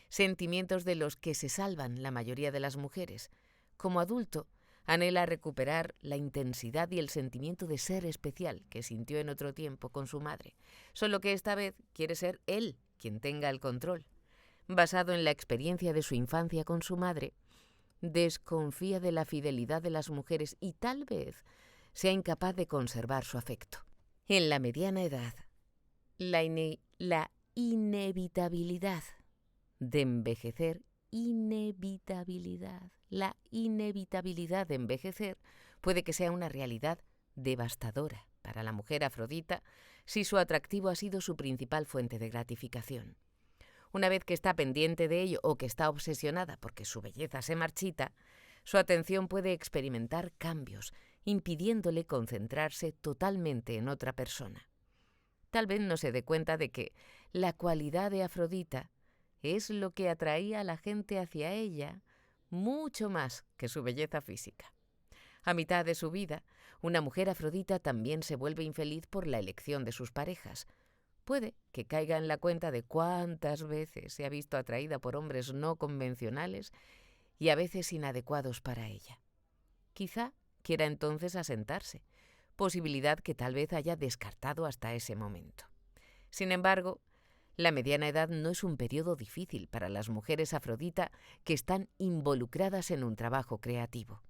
Sentimientos de los que se salvan la mayoría de las mujeres. Como adulto, anhela recuperar la intensidad y el sentimiento de ser especial que sintió en otro tiempo con su madre, solo que esta vez quiere ser él quien tenga el control. Basado en la experiencia de su infancia con su madre, desconfía de la fidelidad de las mujeres y tal vez sea incapaz de conservar su afecto. En la mediana edad, la inevitabilidad de envejecer, la inevitabilidad de envejecer puede que sea una realidad devastadora para la mujer afrodita si su atractivo ha sido su principal fuente de gratificación. Una vez que está pendiente de ello o que está obsesionada porque su belleza se marchita, su atención puede experimentar cambios, impidiéndole concentrarse totalmente en otra persona. Tal vez no se dé cuenta de que la cualidad de Afrodita es lo que atraía a la gente hacia ella mucho más que su belleza física. A mitad de su vida, una mujer afrodita también se vuelve infeliz por la elección de sus parejas. Puede que caiga en la cuenta de cuántas veces se ha visto atraída por hombres no convencionales y a veces inadecuados para ella. Quizá quiera entonces asentarse, posibilidad que tal vez haya descartado hasta ese momento. Sin embargo, la mediana edad no es un periodo difícil para las mujeres afrodita que están involucradas en un trabajo creativo.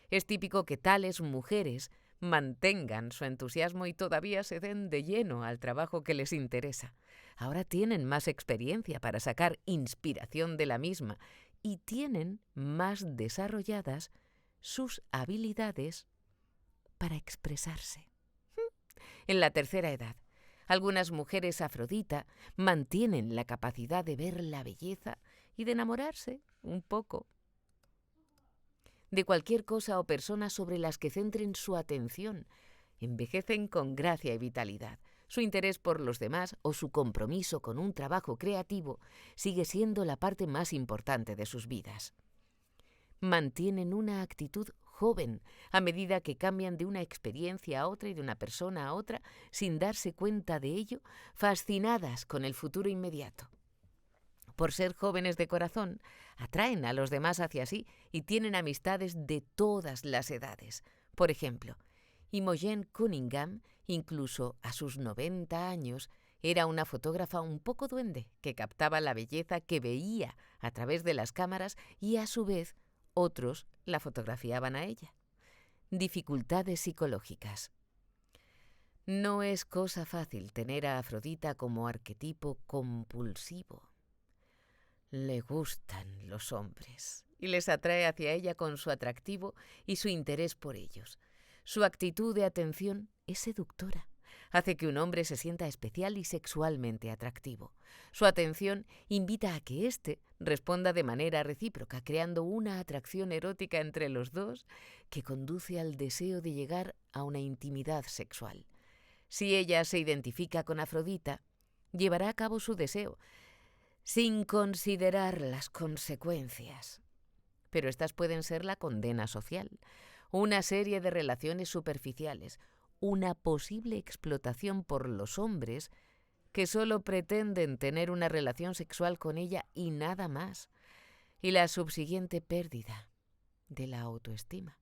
Es típico que tales mujeres mantengan su entusiasmo y todavía se den de lleno al trabajo que les interesa. Ahora tienen más experiencia para sacar inspiración de la misma y tienen más desarrolladas sus habilidades para expresarse. En la tercera edad, algunas mujeres afrodita mantienen la capacidad de ver la belleza y de enamorarse un poco de cualquier cosa o persona sobre las que centren su atención. Envejecen con gracia y vitalidad. Su interés por los demás o su compromiso con un trabajo creativo sigue siendo la parte más importante de sus vidas. Mantienen una actitud joven a medida que cambian de una experiencia a otra y de una persona a otra sin darse cuenta de ello, fascinadas con el futuro inmediato. Por ser jóvenes de corazón, atraen a los demás hacia sí y tienen amistades de todas las edades. Por ejemplo, Imogen Cunningham, incluso a sus 90 años, era una fotógrafa un poco duende que captaba la belleza que veía a través de las cámaras y a su vez otros la fotografiaban a ella. Dificultades psicológicas. No es cosa fácil tener a Afrodita como arquetipo compulsivo. Le gustan los hombres y les atrae hacia ella con su atractivo y su interés por ellos. Su actitud de atención es seductora. Hace que un hombre se sienta especial y sexualmente atractivo. Su atención invita a que éste responda de manera recíproca, creando una atracción erótica entre los dos que conduce al deseo de llegar a una intimidad sexual. Si ella se identifica con Afrodita, llevará a cabo su deseo, sin considerar las consecuencias. Pero estas pueden ser la condena social, una serie de relaciones superficiales, una posible explotación por los hombres que solo pretenden tener una relación sexual con ella y nada más, y la subsiguiente pérdida de la autoestima.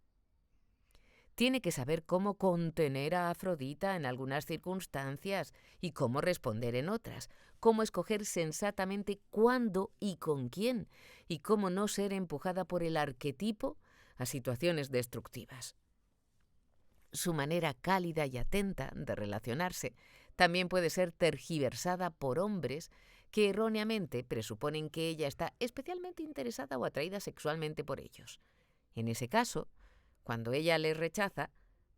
Tiene que saber cómo contener a Afrodita en algunas circunstancias y cómo responder en otras, cómo escoger sensatamente cuándo y con quién, y cómo no ser empujada por el arquetipo a situaciones destructivas. Su manera cálida y atenta de relacionarse también puede ser tergiversada por hombres que erróneamente presuponen que ella está especialmente interesada o atraída sexualmente por ellos. En ese caso, cuando ella les rechaza,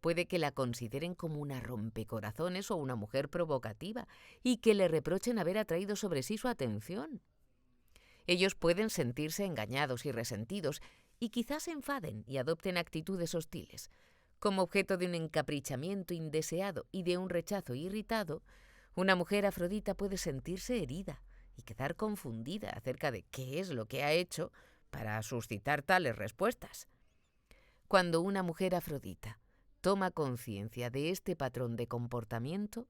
puede que la consideren como una rompecorazones o una mujer provocativa y que le reprochen haber atraído sobre sí su atención. Ellos pueden sentirse engañados y resentidos y quizás se enfaden y adopten actitudes hostiles. Como objeto de un encaprichamiento indeseado y de un rechazo irritado, una mujer afrodita puede sentirse herida y quedar confundida acerca de qué es lo que ha hecho para suscitar tales respuestas. Cuando una mujer afrodita toma conciencia de este patrón de comportamiento,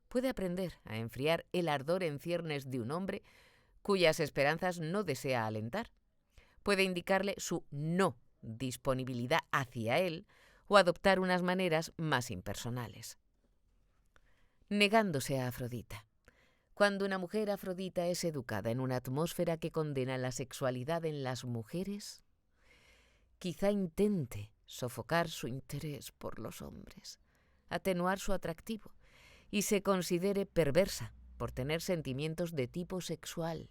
puede aprender a enfriar el ardor en ciernes de un hombre cuyas esperanzas no desea alentar. Puede indicarle su no disponibilidad hacia él o adoptar unas maneras más impersonales. Negándose a Afrodita. Cuando una mujer afrodita es educada en una atmósfera que condena la sexualidad en las mujeres, quizá intente sofocar su interés por los hombres, atenuar su atractivo, y se considere perversa por tener sentimientos de tipo sexual.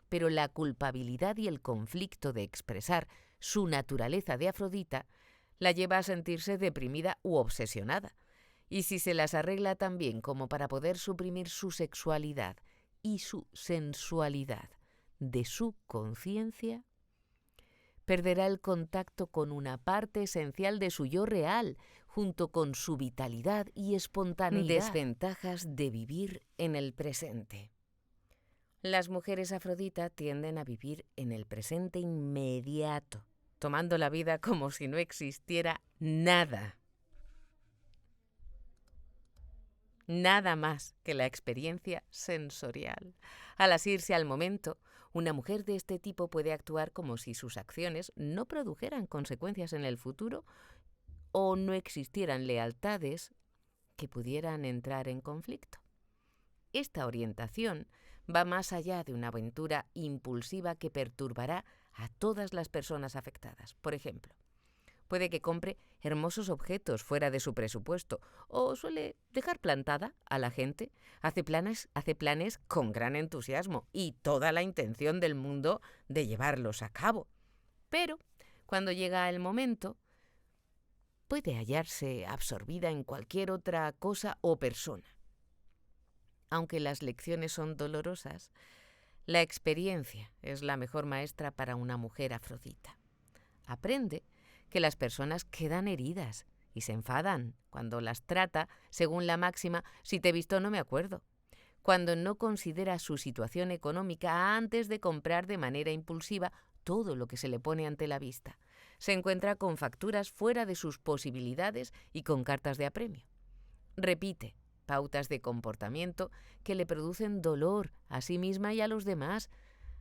Pero la culpabilidad y el conflicto de expresar su naturaleza de Afrodita la lleva a sentirse deprimida u obsesionada. Y si se las arregla tan bien como para poder suprimir su sexualidad y su sensualidad de su conciencia, perderá el contacto con una parte esencial de su yo real, junto con su vitalidad y espontaneidad. Desventajas de vivir en el presente. Las mujeres Afrodita tienden a vivir en el presente inmediato, tomando la vida como si no existiera nada. Nada más que la experiencia sensorial. Al asirse al momento, una mujer de este tipo puede actuar como si sus acciones no produjeran consecuencias en el futuro o no existieran lealtades que pudieran entrar en conflicto. Esta orientación va más allá de una aventura impulsiva que perturbará a todas las personas afectadas. Por ejemplo, puede que compre hermosos objetos fuera de su presupuesto o suele dejar plantada a la gente. Hace planes con gran entusiasmo y toda la intención del mundo de llevarlos a cabo. Pero cuando llega el momento, puede hallarse absorbida en cualquier otra cosa o persona. Aunque las lecciones son dolorosas, la experiencia es la mejor maestra para una mujer Afrodita. Aprende que las personas quedan heridas y se enfadan cuando las trata según la máxima «si te he visto no me acuerdo», cuando no considera su situación económica antes de comprar de manera impulsiva todo lo que se le pone ante la vista. Se encuentra con facturas fuera de sus posibilidades y con cartas de apremio. Repite pautas de comportamiento que le producen dolor a sí misma y a los demás,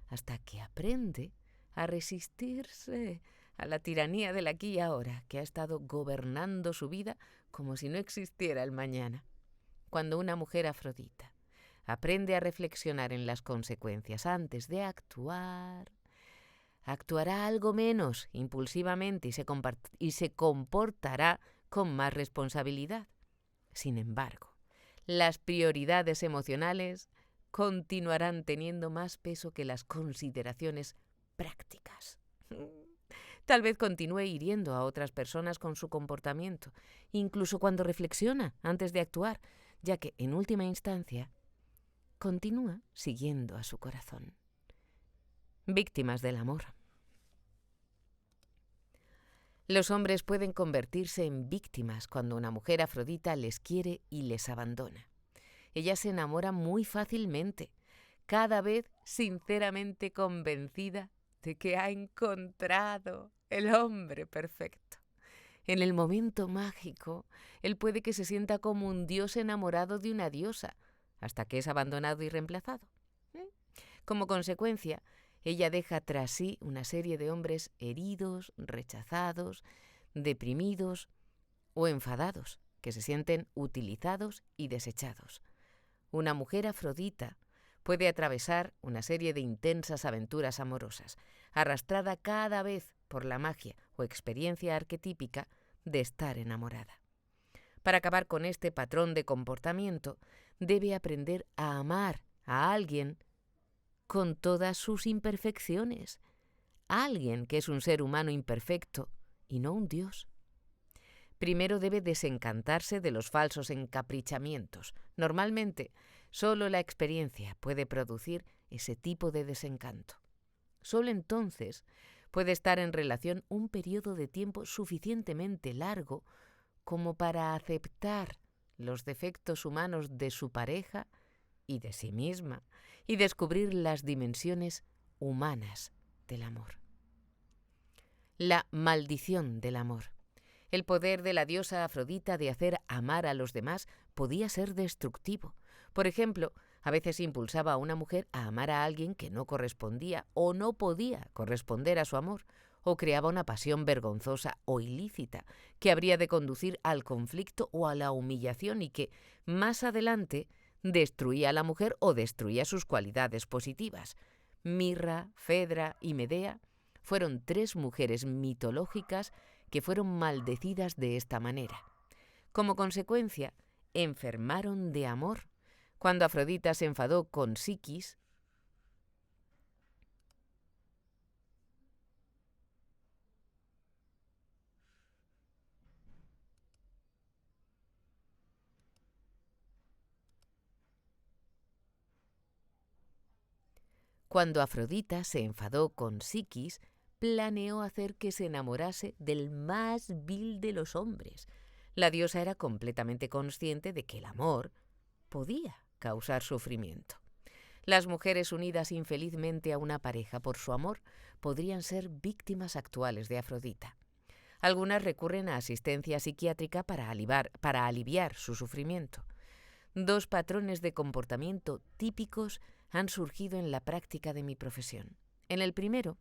hasta que aprende a resistirse a la tiranía del aquí y ahora, que ha estado gobernando su vida como si no existiera el mañana. Cuando una mujer Afrodita aprende a reflexionar en las consecuencias antes de actuar, actuará algo menos impulsivamente y se comportará con más responsabilidad. Sin embargo, las prioridades emocionales continuarán teniendo más peso que las consideraciones prácticas. Tal vez continúe hiriendo a otras personas con su comportamiento, incluso cuando reflexiona antes de actuar, ya que, en última instancia, continúa siguiendo a su corazón. Víctimas del amor. Los hombres pueden convertirse en víctimas cuando una mujer Afrodita les quiere y les abandona. Ella se enamora muy fácilmente, cada vez sinceramente convencida de que ha encontrado el hombre perfecto. En el momento mágico, él puede que se sienta como un dios enamorado de una diosa, hasta que es abandonado y reemplazado. Como consecuencia, ella deja tras sí una serie de hombres heridos, rechazados, deprimidos o enfadados, que se sienten utilizados y desechados. Una mujer Afrodita puede atravesar una serie de intensas aventuras amorosas, arrastrada cada vez por la magia o experiencia arquetípica de estar enamorada. Para acabar con este patrón de comportamiento, debe aprender a amar a alguien con todas sus imperfecciones, a alguien que es un ser humano imperfecto y no un dios. Primero debe desencantarse de los falsos encaprichamientos. Normalmente, solo la experiencia puede producir ese tipo de desencanto. Solo entonces puede estar en relación un periodo de tiempo suficientemente largo como para aceptar los defectos humanos de su pareja y de sí misma y descubrir las dimensiones humanas del amor. La maldición del amor. El poder de la diosa Afrodita de hacer amar a los demás podía ser destructivo. Por ejemplo, a veces impulsaba a una mujer a amar a alguien que no correspondía o no podía corresponder a su amor, o creaba una pasión vergonzosa o ilícita que habría de conducir al conflicto o a la humillación y que, más adelante, destruía a la mujer o destruía sus cualidades positivas. Mirra, Fedra y Medea fueron 3 mujeres mitológicas que fueron maldecidas de esta manera. Como consecuencia, enfermaron de amor. Cuando Afrodita se enfadó con Psiquis, planeó hacer que se enamorase del más vil de los hombres. La diosa era completamente consciente de que el amor podía causar sufrimiento. Las mujeres unidas infelizmente a una pareja por su amor podrían ser víctimas actuales de Afrodita. Algunas recurren a asistencia psiquiátrica para aliviar su sufrimiento. 2 patrones de comportamiento típicos han surgido en la práctica de mi profesión. En el primero,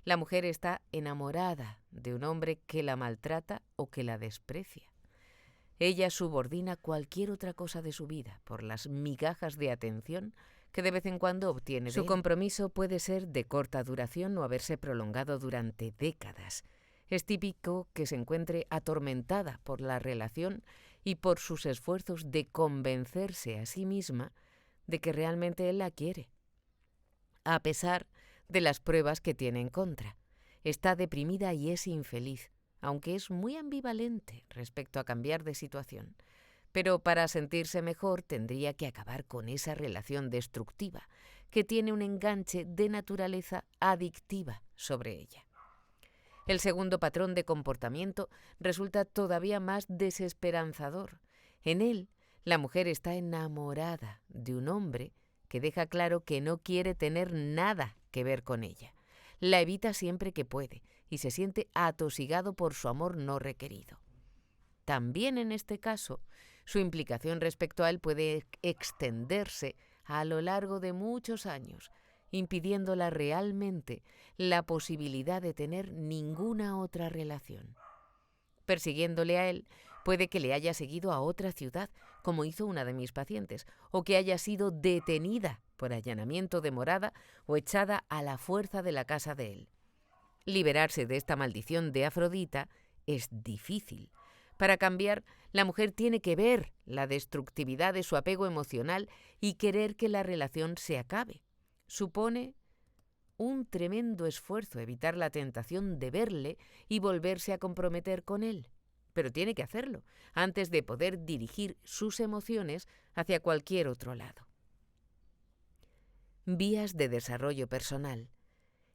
la mujer está enamorada de un hombre que la maltrata o que la desprecia. Ella subordina cualquier otra cosa de su vida por las migajas de atención que de vez en cuando obtiene de él. Su compromiso puede ser de corta duración o haberse prolongado durante décadas. Es típico que se encuentre atormentada por la relación y por sus esfuerzos de convencerse a sí misma de que realmente él la quiere, a pesar de las pruebas que tiene en contra. Está deprimida y es infeliz, aunque es muy ambivalente respecto a cambiar de situación. Pero para sentirse mejor tendría que acabar con esa relación destructiva que tiene un enganche de naturaleza adictiva sobre ella. El segundo patrón de comportamiento resulta todavía más desesperanzador. En él, la mujer está enamorada de un hombre que deja claro que no quiere tener nada que ver con ella. La evita siempre que puede y se siente atosigado por su amor no requerido. También en este caso, su implicación respecto a él puede extenderse a lo largo de muchos años, impidiéndola realmente la posibilidad de tener ninguna otra relación. Persiguiéndole a él, puede que le haya seguido a otra ciudad, como hizo una de mis pacientes, o que haya sido detenida por allanamiento de morada o echada a la fuerza de la casa de él. Liberarse de esta maldición de Afrodita es difícil. Para cambiar, la mujer tiene que ver la destructividad de su apego emocional y querer que la relación se acabe. Supone un tremendo esfuerzo evitar la tentación de verle y volverse a comprometer con él. Pero tiene que hacerlo antes de poder dirigir sus emociones hacia cualquier otro lado. Vías de desarrollo personal.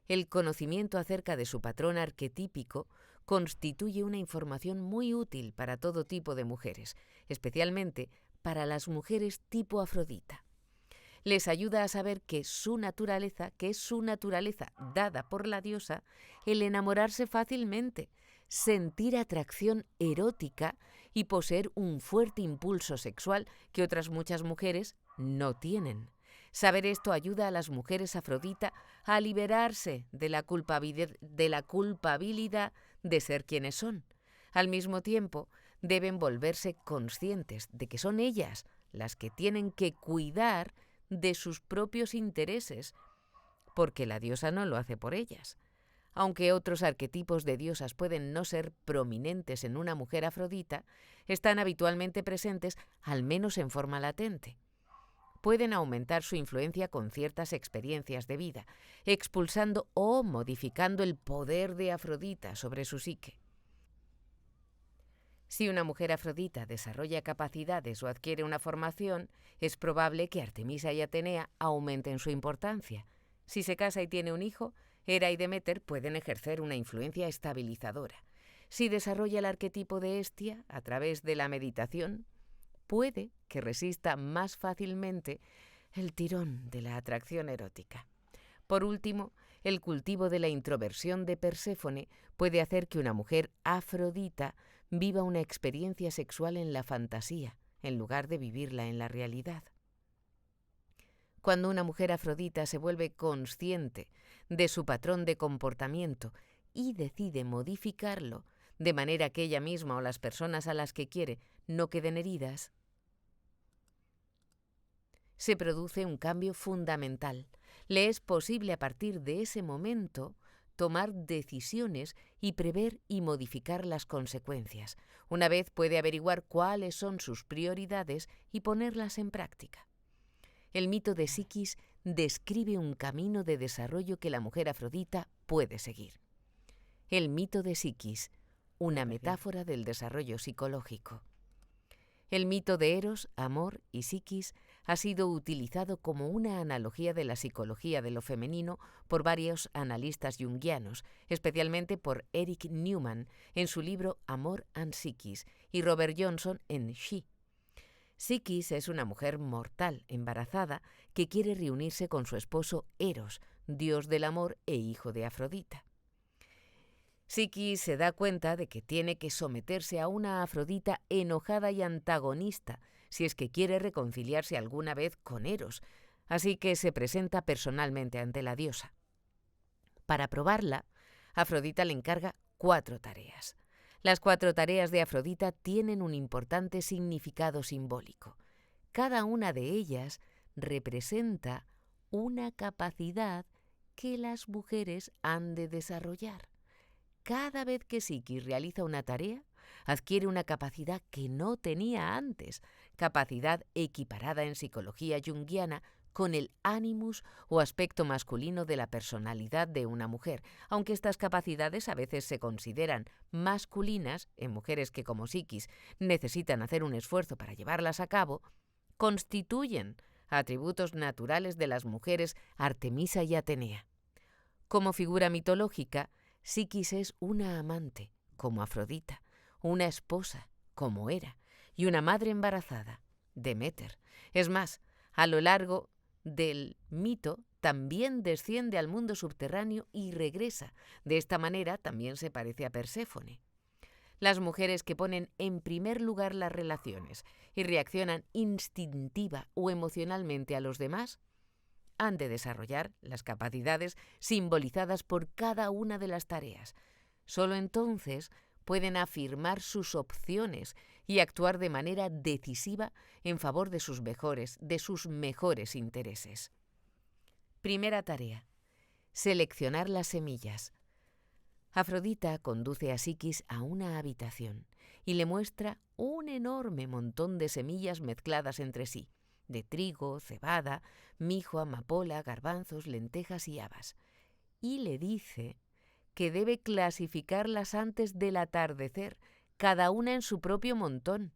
El conocimiento acerca de su patrón arquetípico constituye una información muy útil para todo tipo de mujeres, especialmente para las mujeres tipo Afrodita. Les ayuda a saber que es su naturaleza dada por la diosa, el enamorarse fácilmente, sentir atracción erótica y poseer un fuerte impulso sexual que otras muchas mujeres no tienen. Saber esto ayuda a las mujeres Afrodita a liberarse de la culpabilidad de ser quienes son. Al mismo tiempo, deben volverse conscientes de que son ellas las que tienen que cuidar de sus propios intereses, porque la diosa no lo hace por ellas. Aunque otros arquetipos de diosas pueden no ser prominentes en una mujer Afrodita, están habitualmente presentes, al menos en forma latente. Pueden aumentar su influencia con ciertas experiencias de vida, expulsando o modificando el poder de Afrodita sobre su psique. Si una mujer Afrodita desarrolla capacidades o adquiere una formación, es probable que Artemisa y Atenea aumenten su importancia. Si se casa y tiene un hijo, Hera y Deméter pueden ejercer una influencia estabilizadora. Si desarrolla el arquetipo de Hestia a través de la meditación, puede que resista más fácilmente el tirón de la atracción erótica. Por último, el cultivo de la introversión de Perséfone puede hacer que una mujer Afrodita viva una experiencia sexual en la fantasía, en lugar de vivirla en la realidad. Cuando una mujer Afrodita se vuelve consciente de su patrón de comportamiento y decide modificarlo, de manera que ella misma o las personas a las que quiere no queden heridas, se produce un cambio fundamental. Le es posible a partir de ese momento tomar decisiones y prever y modificar las consecuencias. Una vez puede averiguar cuáles son sus prioridades y ponerlas en práctica. El mito de Psiquis describe un camino de desarrollo que la mujer Afrodita puede seguir. El mito de Psiquis, una metáfora del desarrollo psicológico. El mito de Eros, amor y Psiquis ha sido utilizado como una analogía de la psicología de lo femenino por varios analistas junguianos, especialmente por Eric Newman en su libro Amor and Psiquis y Robert Johnson en She. Psiquis es una mujer mortal, embarazada, que quiere reunirse con su esposo Eros, dios del amor e hijo de Afrodita. Psiquis se da cuenta de que tiene que someterse a una Afrodita enojada y antagonista si es que quiere reconciliarse alguna vez con Eros, así que se presenta personalmente ante la diosa. Para probarla, Afrodita le encarga 4 tareas. Las 4 tareas de Afrodita tienen un importante significado simbólico. Cada una de ellas representa una capacidad que las mujeres han de desarrollar. Cada vez que Psiquis realiza una tarea, adquiere una capacidad que no tenía antes, capacidad equiparada en psicología junguiana con el animus o aspecto masculino de la personalidad de una mujer, aunque estas capacidades a veces se consideran masculinas en mujeres que, como Psiquis, necesitan hacer un esfuerzo para llevarlas a cabo, constituyen atributos naturales de las mujeres Artemisa y Atenea. Como figura mitológica, Psiquis es una amante, como Afrodita, una esposa, como Hera, y una madre embarazada, Deméter. Es más, a lo largo del mito también desciende al mundo subterráneo y regresa. De esta manera también se parece a Perséfone. Las mujeres que ponen en primer lugar las relaciones y reaccionan instintiva o emocionalmente a los demás han de desarrollar las capacidades simbolizadas por cada una de las tareas. Solo entonces pueden afirmar sus opciones y actuar de manera decisiva en favor de sus mejores intereses. Primera tarea: seleccionar las semillas. Afrodita conduce a Psiquis a una habitación y le muestra un enorme montón de semillas mezcladas entre sí, de trigo, cebada, mijo, amapola, garbanzos, lentejas y habas, y le dice que debe clasificarlas antes del atardecer, cada una en su propio montón.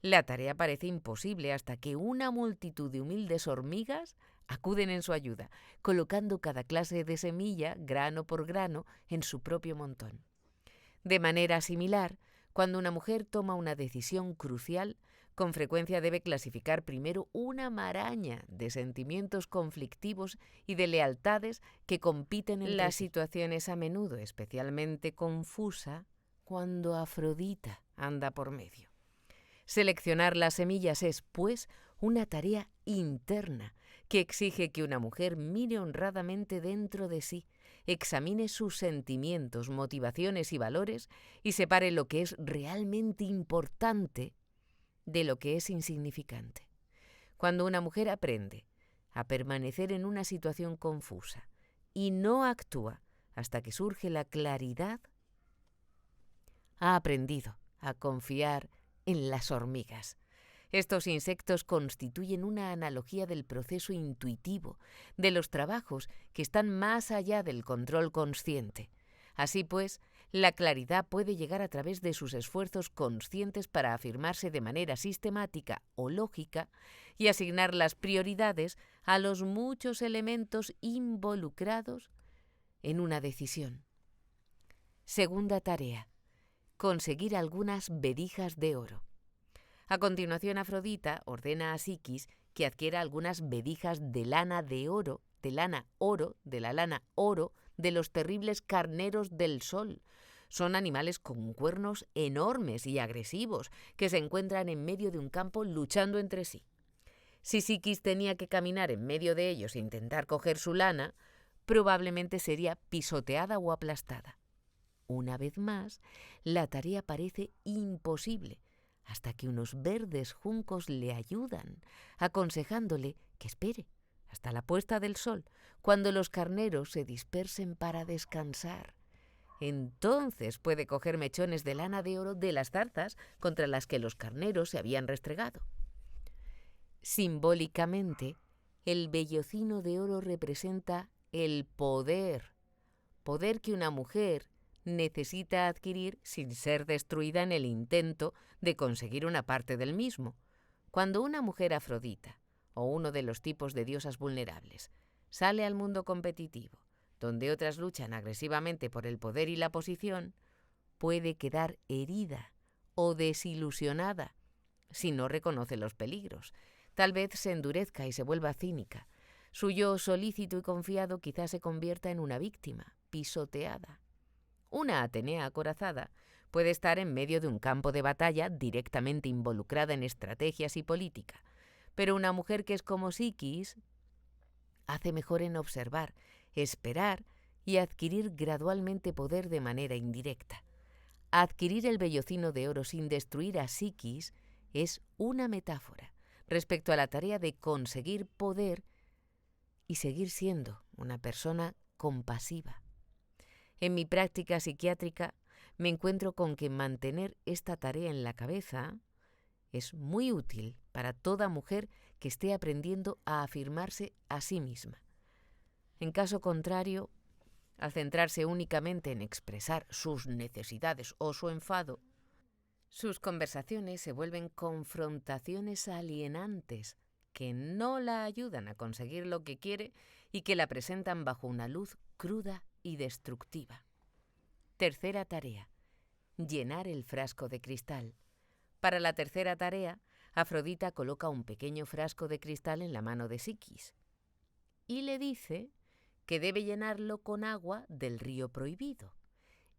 La tarea parece imposible hasta que una multitud de humildes hormigas acuden en su ayuda, colocando cada clase de semilla, grano por grano, en su propio montón. De manera similar, cuando una mujer toma una decisión crucial, con frecuencia debe clasificar primero una maraña de sentimientos conflictivos y de lealtades que compiten entre sí. La situación es a menudo especialmente confusa cuando Afrodita anda por medio. Seleccionar las semillas es, pues, una tarea interna que exige que una mujer mire honradamente dentro de sí, examine sus sentimientos, motivaciones y valores y separe lo que es realmente importante de lo que es insignificante. Cuando una mujer aprende a permanecer en una situación confusa y no actúa hasta que surge la claridad, ha aprendido a confiar en las hormigas. Estos insectos constituyen una analogía del proceso intuitivo, de los trabajos que están más allá del control consciente. Así pues, la claridad puede llegar a través de sus esfuerzos conscientes para afirmarse de manera sistemática o lógica y asignar las prioridades a los muchos elementos involucrados en una decisión. Segunda tarea: conseguir algunas vedijas de oro. A continuación, Afrodita ordena a Psiquis que adquiera algunas vedijas de lana de oro, de la lana oro de los terribles carneros del sol. Son animales con cuernos enormes y agresivos que se encuentran en medio de un campo luchando entre sí. Si Psiquis tenía que caminar en medio de ellos e intentar coger su lana, probablemente sería pisoteada o aplastada. Una vez más, la tarea parece imposible, hasta que unos verdes juncos le ayudan, aconsejándole que espere hasta la puesta del sol, cuando los carneros se dispersen para descansar. Entonces puede coger mechones de lana de oro de las zarzas contra las que los carneros se habían restregado. Simbólicamente, el vellocino de oro representa el poder que una mujer necesita adquirir sin ser destruida en el intento de conseguir una parte del mismo. Cuando una mujer afrodita, o uno de los tipos de diosas vulnerables, sale al mundo competitivo, donde otras luchan agresivamente por el poder y la posición, puede quedar herida o desilusionada si no reconoce los peligros. Tal vez se endurezca y se vuelva cínica. Su yo solícito y confiado quizás se convierta en una víctima, pisoteada. Una Atenea acorazada puede estar en medio de un campo de batalla directamente involucrada en estrategias y política, pero una mujer que es como Psiquis hace mejor en observar, esperar y adquirir gradualmente poder de manera indirecta. Adquirir el vellocino de oro sin destruir a Psiquis es una metáfora respecto a la tarea de conseguir poder y seguir siendo una persona compasiva. En mi práctica psiquiátrica me encuentro con que mantener esta tarea en la cabeza es muy útil para toda mujer que esté aprendiendo a afirmarse a sí misma. En caso contrario, al centrarse únicamente en expresar sus necesidades o su enfado, sus conversaciones se vuelven confrontaciones alienantes que no la ayudan a conseguir lo que quiere y que la presentan bajo una luz cruda y destructiva. Tercera tarea: llenar el frasco de cristal. Para la tercera tarea, Afrodita coloca un pequeño frasco de cristal en la mano de Psiquis y le dice que debe llenarlo con agua del río prohibido.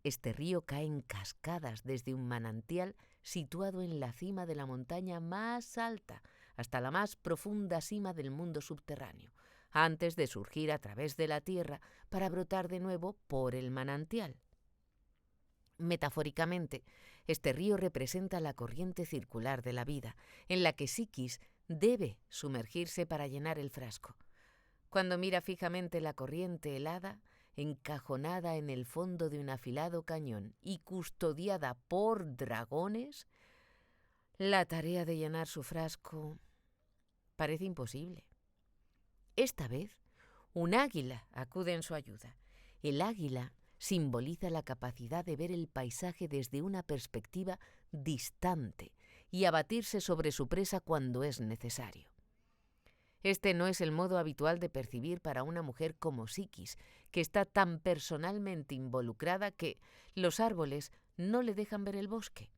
Este río cae en cascadas desde un manantial situado en la cima de la montaña más alta hasta la más profunda cima del mundo subterráneo, antes de surgir a través de la tierra para brotar de nuevo por el manantial. Metafóricamente, este río representa la corriente circular de la vida, en la que Psiquis debe sumergirse para llenar el frasco. Cuando mira fijamente la corriente helada, encajonada en el fondo de un afilado cañón y custodiada por dragones, la tarea de llenar su frasco parece imposible. Esta vez, un águila acude en su ayuda. El águila simboliza la capacidad de ver el paisaje desde una perspectiva distante y abatirse sobre su presa cuando es necesario. Este no es el modo habitual de percibir para una mujer como Psiquis, que está tan personalmente involucrada que los árboles no le dejan ver el bosque.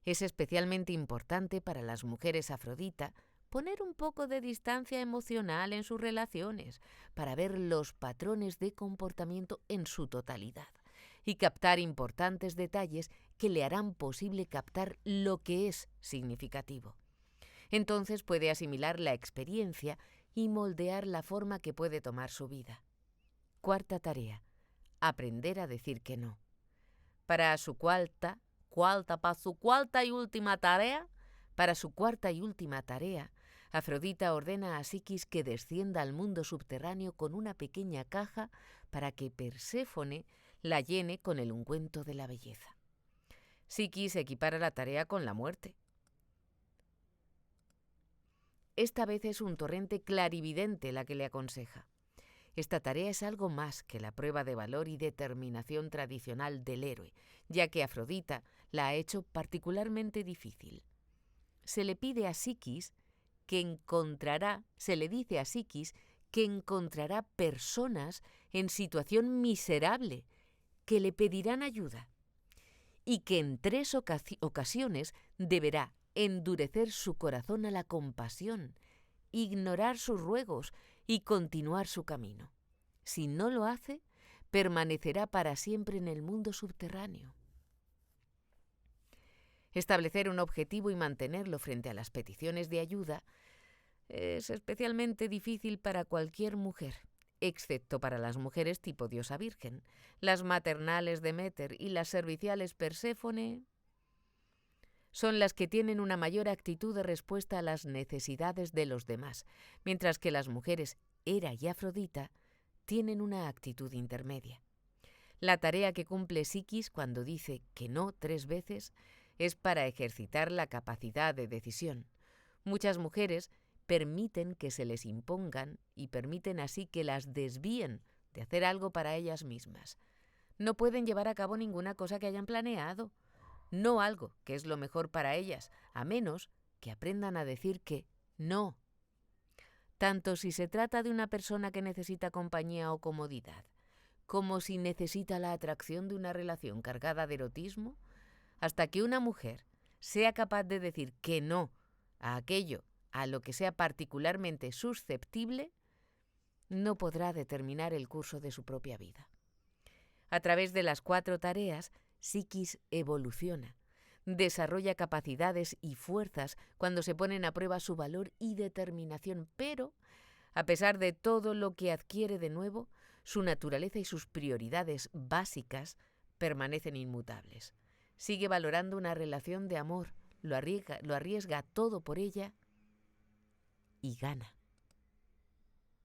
Es especialmente importante para las mujeres Afrodita poner un poco de distancia emocional en sus relaciones para ver los patrones de comportamiento en su totalidad y captar importantes detalles que le harán posible captar lo que es significativo. Entonces puede asimilar la experiencia y moldear la forma que puede tomar su vida. Cuarta tarea: aprender a decir que no. Para su cuarta y última tarea, Afrodita ordena a Psiquis que descienda al mundo subterráneo con una pequeña caja para que Perséfone la llene con el ungüento de la belleza. Psiquis equipara la tarea con la muerte. Esta vez es un torrente clarividente la que le aconseja. Esta tarea es algo más que la prueba de valor y determinación tradicional del héroe, ya que Afrodita la ha hecho particularmente difícil. Se le dice a Psiquis que encontrará personas en situación miserable que le pedirán ayuda y que en 3 ocasiones deberá endurecer su corazón a la compasión, ignorar sus ruegos y continuar su camino. Si no lo hace, permanecerá para siempre en el mundo subterráneo. Establecer un objetivo y mantenerlo frente a las peticiones de ayuda es especialmente difícil para cualquier mujer, excepto para las mujeres tipo diosa virgen. Las maternales Deméter y las serviciales Perséfone son las que tienen una mayor actitud de respuesta a las necesidades de los demás, mientras que las mujeres Hera y Afrodita tienen una actitud intermedia. La tarea que cumple Psiquis cuando dice que no 3 veces es para ejercitar la capacidad de decisión. Muchas mujeres permiten que se les impongan y permiten así que las desvíen de hacer algo para ellas mismas. No pueden llevar a cabo ninguna cosa que hayan planeado, no algo que es lo mejor para ellas, a menos que aprendan a decir que no. Tanto si se trata de una persona que necesita compañía o comodidad, como si necesita la atracción de una relación cargada de erotismo, hasta que una mujer sea capaz de decir que no a aquello a lo que sea particularmente susceptible, no podrá determinar el curso de su propia vida. A través de las 4 tareas, Psiquis evoluciona, desarrolla capacidades y fuerzas cuando se ponen a prueba su valor y determinación, pero, a pesar de todo lo que adquiere de nuevo, su naturaleza y sus prioridades básicas permanecen inmutables. Sigue valorando una relación de amor, lo arriesga todo por ella y gana.